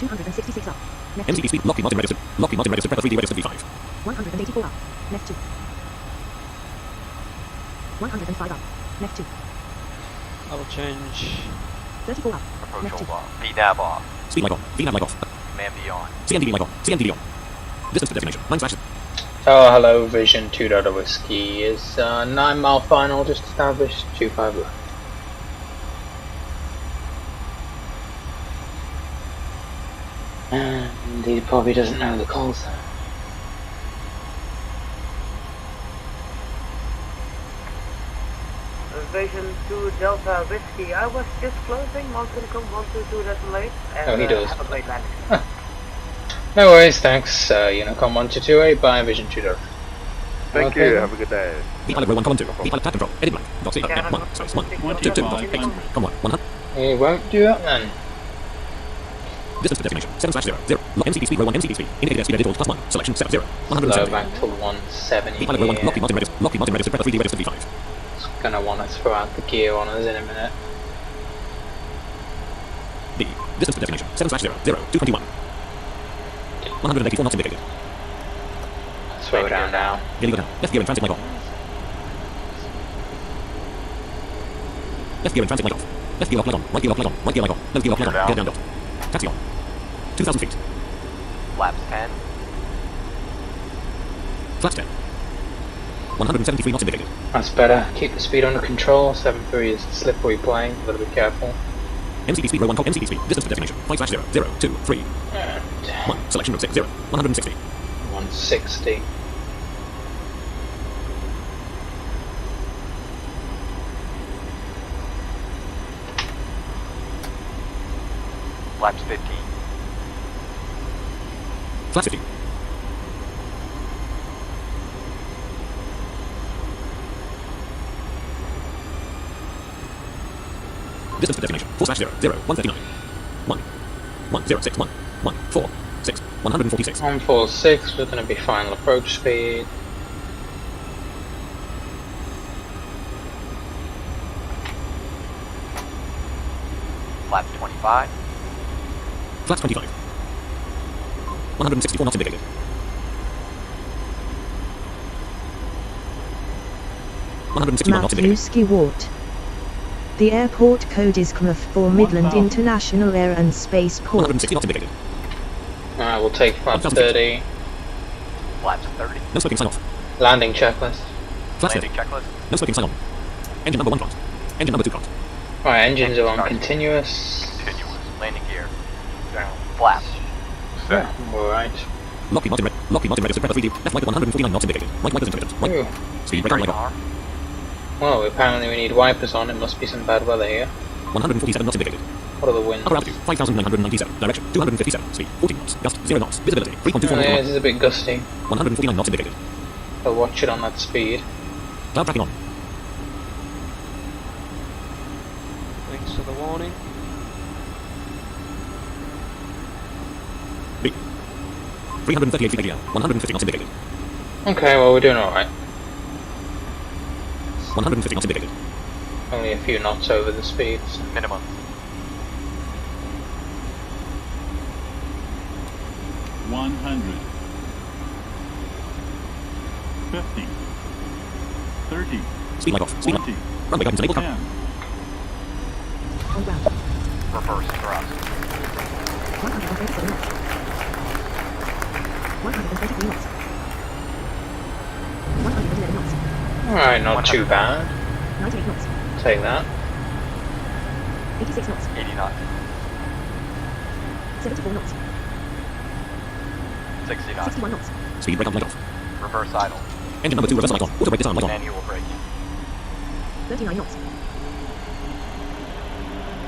266 up. Left MCB speed, Lockheed Martin registered. Lockheed Martin registered, prepper 3D registered V5. 184 up. Left 2. 105 up. Left 2. I will change. 34 up. Approach Left 2. hold off. VNAV off. Speed light on. VNAV light off. Command V on. CNDV light on. CNDV on. Distance to destination. 9/. Oh, hello, Vision 2.0 Whiskey. Is 9 mile final just established? 25 left. And he probably doesn't know the calls. Vision 2 Delta Whiskey. I was just closing. Mountain come 122 detonate. And, Oh, he does. Have a great landing. No worries, thanks. Unicom 1228 by Vision 2.0. Thank Okay. you, have a good day. V-pilot row 1, column 2. V-pilot tap control. Edit blank. Dot C. 1. Space 1. 2. 2. Dot 8. Come 1. 100. He won't do that then. Distance to destination. 7/0. 0. MCB speed row 1. MCB speed. Indicated speed default +1. Selection 70. Slow 170. back to 170 V-pilot row 1. here. Lockheed Martin registered. Lockheed Martin registered, prepper 3D registered V5. It's gonna want to throw out the gear on us in a minute. D. Distance to destination. 7/0. 0. 221. 184 knots indicated. Slow down now. Nearly go down. Left gear in transit light on. Left gear in transit light off. Left gear off light on. Right gear off light on. Right gear light on. Left gear off light on. Gear down dot. Taxi on. 2,000 feet. Flaps 10. Flaps 10. 173 knots indicated. That's better. Keep the speed under control. 7.3 is a slippery plane. Gotta be careful. MCB speed row 1. MCB speed. Distance to destination. 5/0. 0. 2. 3. And 1. Selection route 6. 0. 160. 160. Flaps 15. Flaps 50. Distance to destination. 4/0. 0. 139. 1. 106. 1. 1. 4. 6. 146. 146. We're gonna be final approach speed. Flaps 25. Flaps 25. 164 knots indicated. Knots indicated. Matthewski Wart. The airport code is CMF for Midland International Air and Space Port. 160 knots indicated. Alright, we'll take flaps 30. Flaps 30. No smoking sign off. Landing checklist. Flaps 30. Landing checklist. No smoking sign on. Engine number 1 prompt. Engine number 2 prompt. Right, engines are on continuous. Continuous. Landing gear. Down. Flaps. Yeah, alright. Lockheed Martin registered, prepper 3D. Left light at 149 knots indicated. Right light is intermittent. Right. Ooh. Speed break on light off. Well, apparently we need wipers on. It must be some bad weather here. 147 knots indicated. What are the winds? Upper altitude 5,997. Direction 257. Speed 14 knots. Gust 0 knots. Visibility 3.24 Yeah, knots. this is a bit gusty. 149 knots indicated. So watch it on that speed. Cloud tracking on. Thanks for the warning. B. 338 feet ADL. 150 knots indicated. Okay, well we're doing alright. 150 knots indicated. Only a few knots over the speeds. Minimum. 100. 50. 30. Speed light off. Speed up. 20. Runway guidance enabled. 10. On ground. Reverse thrust. 137 knots. 133 knots. 111 knots. Alright, not too bad. 98 knots. Take that. 86 knots. 80 knots. 74 knots. 60 knots. 61 knots. Speed break on light off. Reverse idle. Engine number 2 reverse light on. Auto brake disarm light on. Manual brake. 39 knots.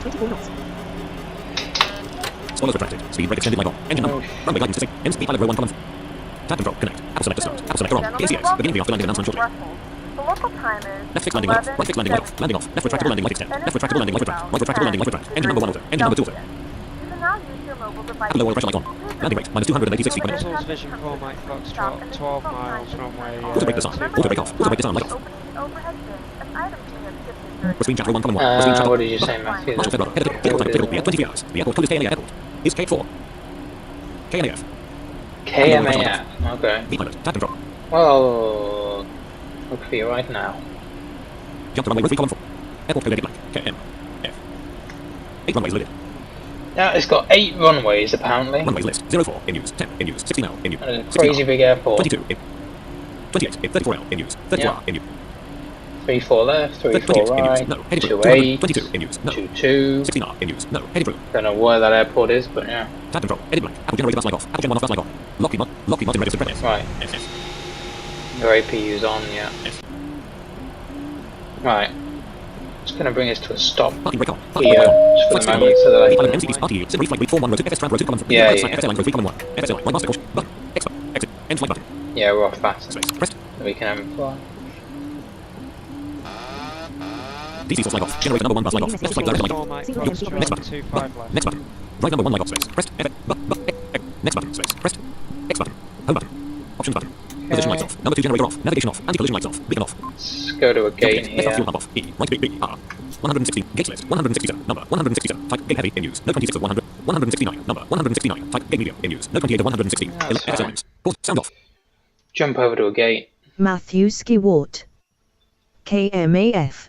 24 knots. Spoilers retracted. Speed brake extended light on. Engine number. Runway guidance to MCB pilot row 1 column. Tab control. Connect. Apple selector start. Apple selector on. ACS. Beginning the after landing announcement shortly. The local time is Left fixed landing light off. Right fixed landing light off. Landing off. Left retractable landing light extend. Left retractable landing light retract. Right retractable landing light retract. Engine number 1 auto. Engine number 2 auto. You can now use your mobile device. Apple low oil pressure light on. Landing rate minus 286 feet per minute. Vessels Vision 4 Mike Foxtrot, 12 miles runway. Auto brake disarm. Auto brake off. Auto brake disarm light off. Opening the overhead bins and items in your shipping Between chat row 1 column 1. Between chat What did you say, Matthew? Marshal Federal. Head of vehicle time. Typical. We have 23 hours. The airport code is KLA Airport. Is K4. KMAF. KMAF, okay. V pilot, tap and drop. Well, look for you right now. Jump to runway 3 column 4. Airport code edit blank. KMF. 8 runways loaded. Now it's got 8 runways apparently. Runways list 04 in use, 10 in use, 16L in use, And a crazy big airport. 22 in 28 in 34L in use, 34R in use. 3-4 left, 3-4 right, no, 2-8, 22 in use, no, 2-2. 16R in use, no, heading through. Don't know where that airport is, but yeah. Tap and drop, edit blank, Apple generator bus light off, Apple gen 1 off bus light off. Lockheed Martin registered press. Right. SS. Your APU's on, yeah. Yes. Right. It's going to bring us to a stop Parking brake on. here, just for the moment, so that I Pilot can... MCB's RTU, Sim flight 4 1 row 2 FS Trans row 2 column 3. Yeah, FS yeah. line 3 column 1. FS line 1 master caution. Button. Expert. Exit. End flight button. Yeah, we're off fast. Space. Pressed. So we can have a fly. DC source light off. Generator number 1 bus light off. Left flight director light off. Mike, Next button. 25 left. Next button. Drive number 1 light off space. Pressed. Next button. Space. Pressed. X button. Home button. Options button. Position lights off. Number 2 generator off. Navigation off. Anti-collision lights off. Beacon off. Let's go to a gate Left here. fuel pump off. E. Right big B. R. 116. Gate list. 167. Number 167. Type gate heavy in use. No 26 of 100. 169. Number 169. Type gate medium in use. No 28 of 116. That's FS fine. lines. Pause. Sound off. Jump over to a gate. Matthew Skywart. KMAF.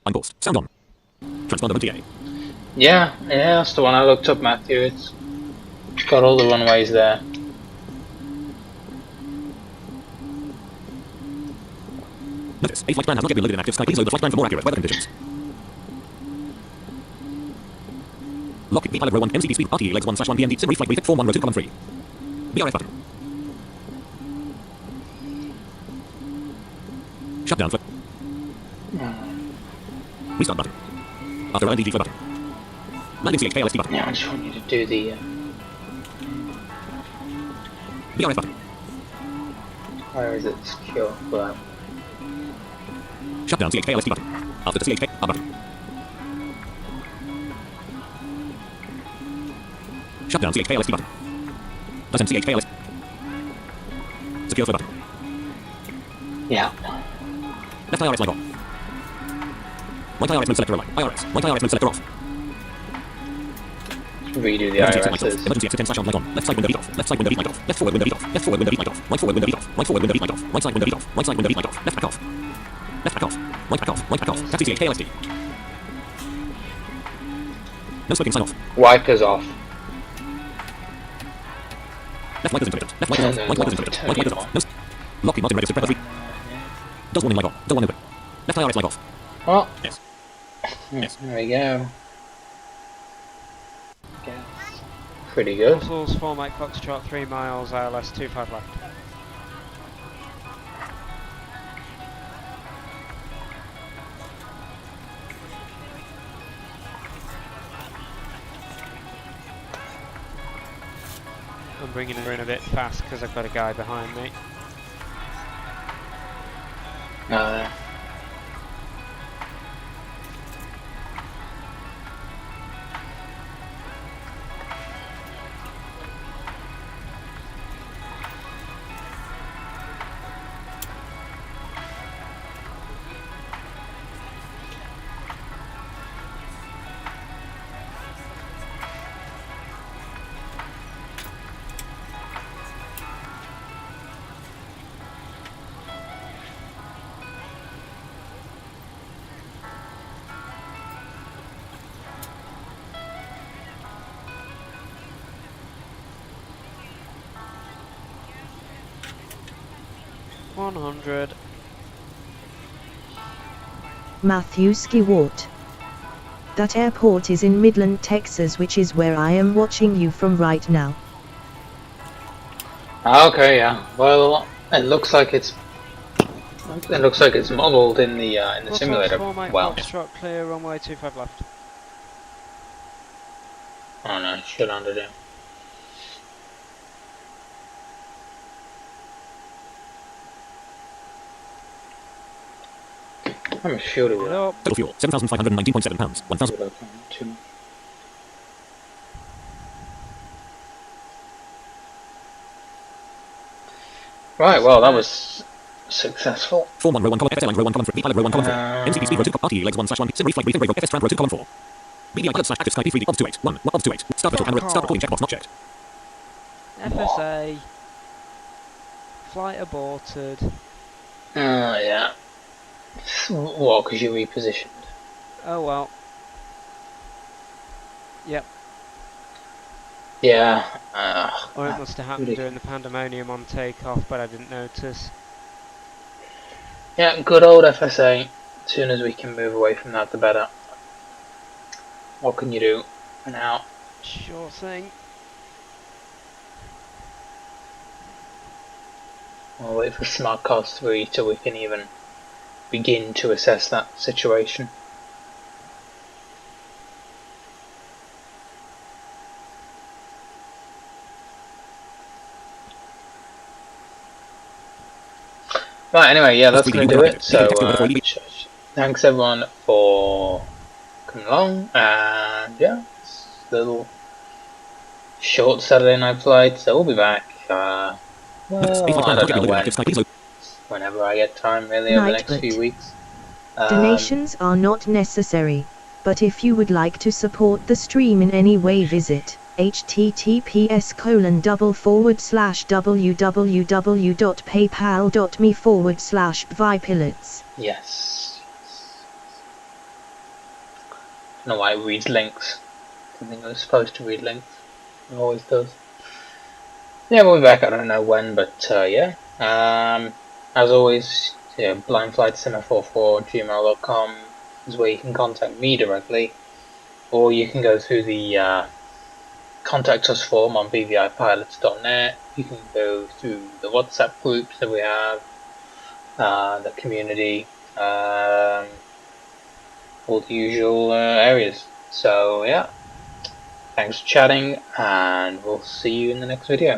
Unpaused. Sound on. Transponder mode TA. Yeah, that's the one I looked up, Matthew. It's got all the runways there. Notice, a flight plan has not yet been loaded in active sky. Please load the flight plan for more accurate weather conditions. Lockheed pilot row 1, MCD speed, RTA legs 1/1 PMD, Sim flight weight 41 row 2 column 3. BRF button. Shutdown flip. Restart button. After LNDG flip button. Landing CH KLST button. Now I just want you to do the... BRF button. where is it? Secure. Well, Shutdown CH KLST button. After the CH R button. Shutdown CH KLST button. Descend CH KLST. Secure flip button. yeah. Left IRS light on. Right IRS mode selector alight. IRS. Right IRS mode selector off. Redo the Emergency exit light off. IRSs. Emergency exit 10/on light on. Left side window beat off. Left side window beat light off. Left forward window beat off. Left forward window beat light off. Right forward window beat off. Right forward window beat light off. Right side window beat off. Right side window beat light off. Left back off. Left back off. Right back off. Right back off. Taxi CH KLST. No smoking sign off. Wipers off. Left wipers intermittent. Left wipers off. Right wipers intermittent. Right wipers off. No. Lockheed Martin registered press 3. Does warning light on. Door 1 open. Left IRS light off. Oh, Yes. there we go. Gas. Pretty good. Brussels 4 Mike Foxtrot 3 miles, ILS 25 left. I'm bringing her in a bit fast because I've got a guy behind me. No, $100. Matthew Skywart. That airport is in Midland, Texas, which is where I am watching you from right now. okay, yeah. Well, it looks like it's modelled in the simulator. 4 Mike Well, Foxtrot clear, runway 25 left. oh no, shit under there. How much fuel do we have? Up. Total fuel 7,519.7 pounds. 1,000. Right, well, that was successful. 4 1 row 1 column FS line row 1 column 3. Pilot row 1 column 4. MCD speed row 2 RTE legs 1/1 Sim flight briefing brake FS Trans row 2 column 4. BDI/active Sky p3d of 28. 1 of 28. Start camera. Start recording checkbox not checked. FSA. Flight aborted. Yeah. What, because you repositioned? Oh well. Yep. Yeah. Or it must have happened during the pandemonium on takeoff, but I didn't notice. Yeah, good old FSA. As soon as we can move away from that, the better. What can you do for now? Sure thing. We'll wait for Smart Cards 3 till we can even begin to assess that situation. Right, anyway, yeah, that's going to do it. So, thanks everyone for coming along, and yeah, it's a little short Saturday night flight, so we'll be back, well, I don't know when, whenever I get time, really, over the next few weeks. Donations are not necessary, but if you would like to support the stream in any way, visit https://www.paypal.me/vipillets. Yes. I don't know why it reads links. I didn't think it was supposed to read links. It always does. Yeah, we'll be back, I don't know when, but yeah. As always, yeah, blindflightsema44@gmail.com is where you can contact me directly, or you can go through the contact us form on bvipilots.net. You can go through the WhatsApp groups that we have, the community, all the usual areas. So yeah, thanks for chatting, and we'll see you in the next video.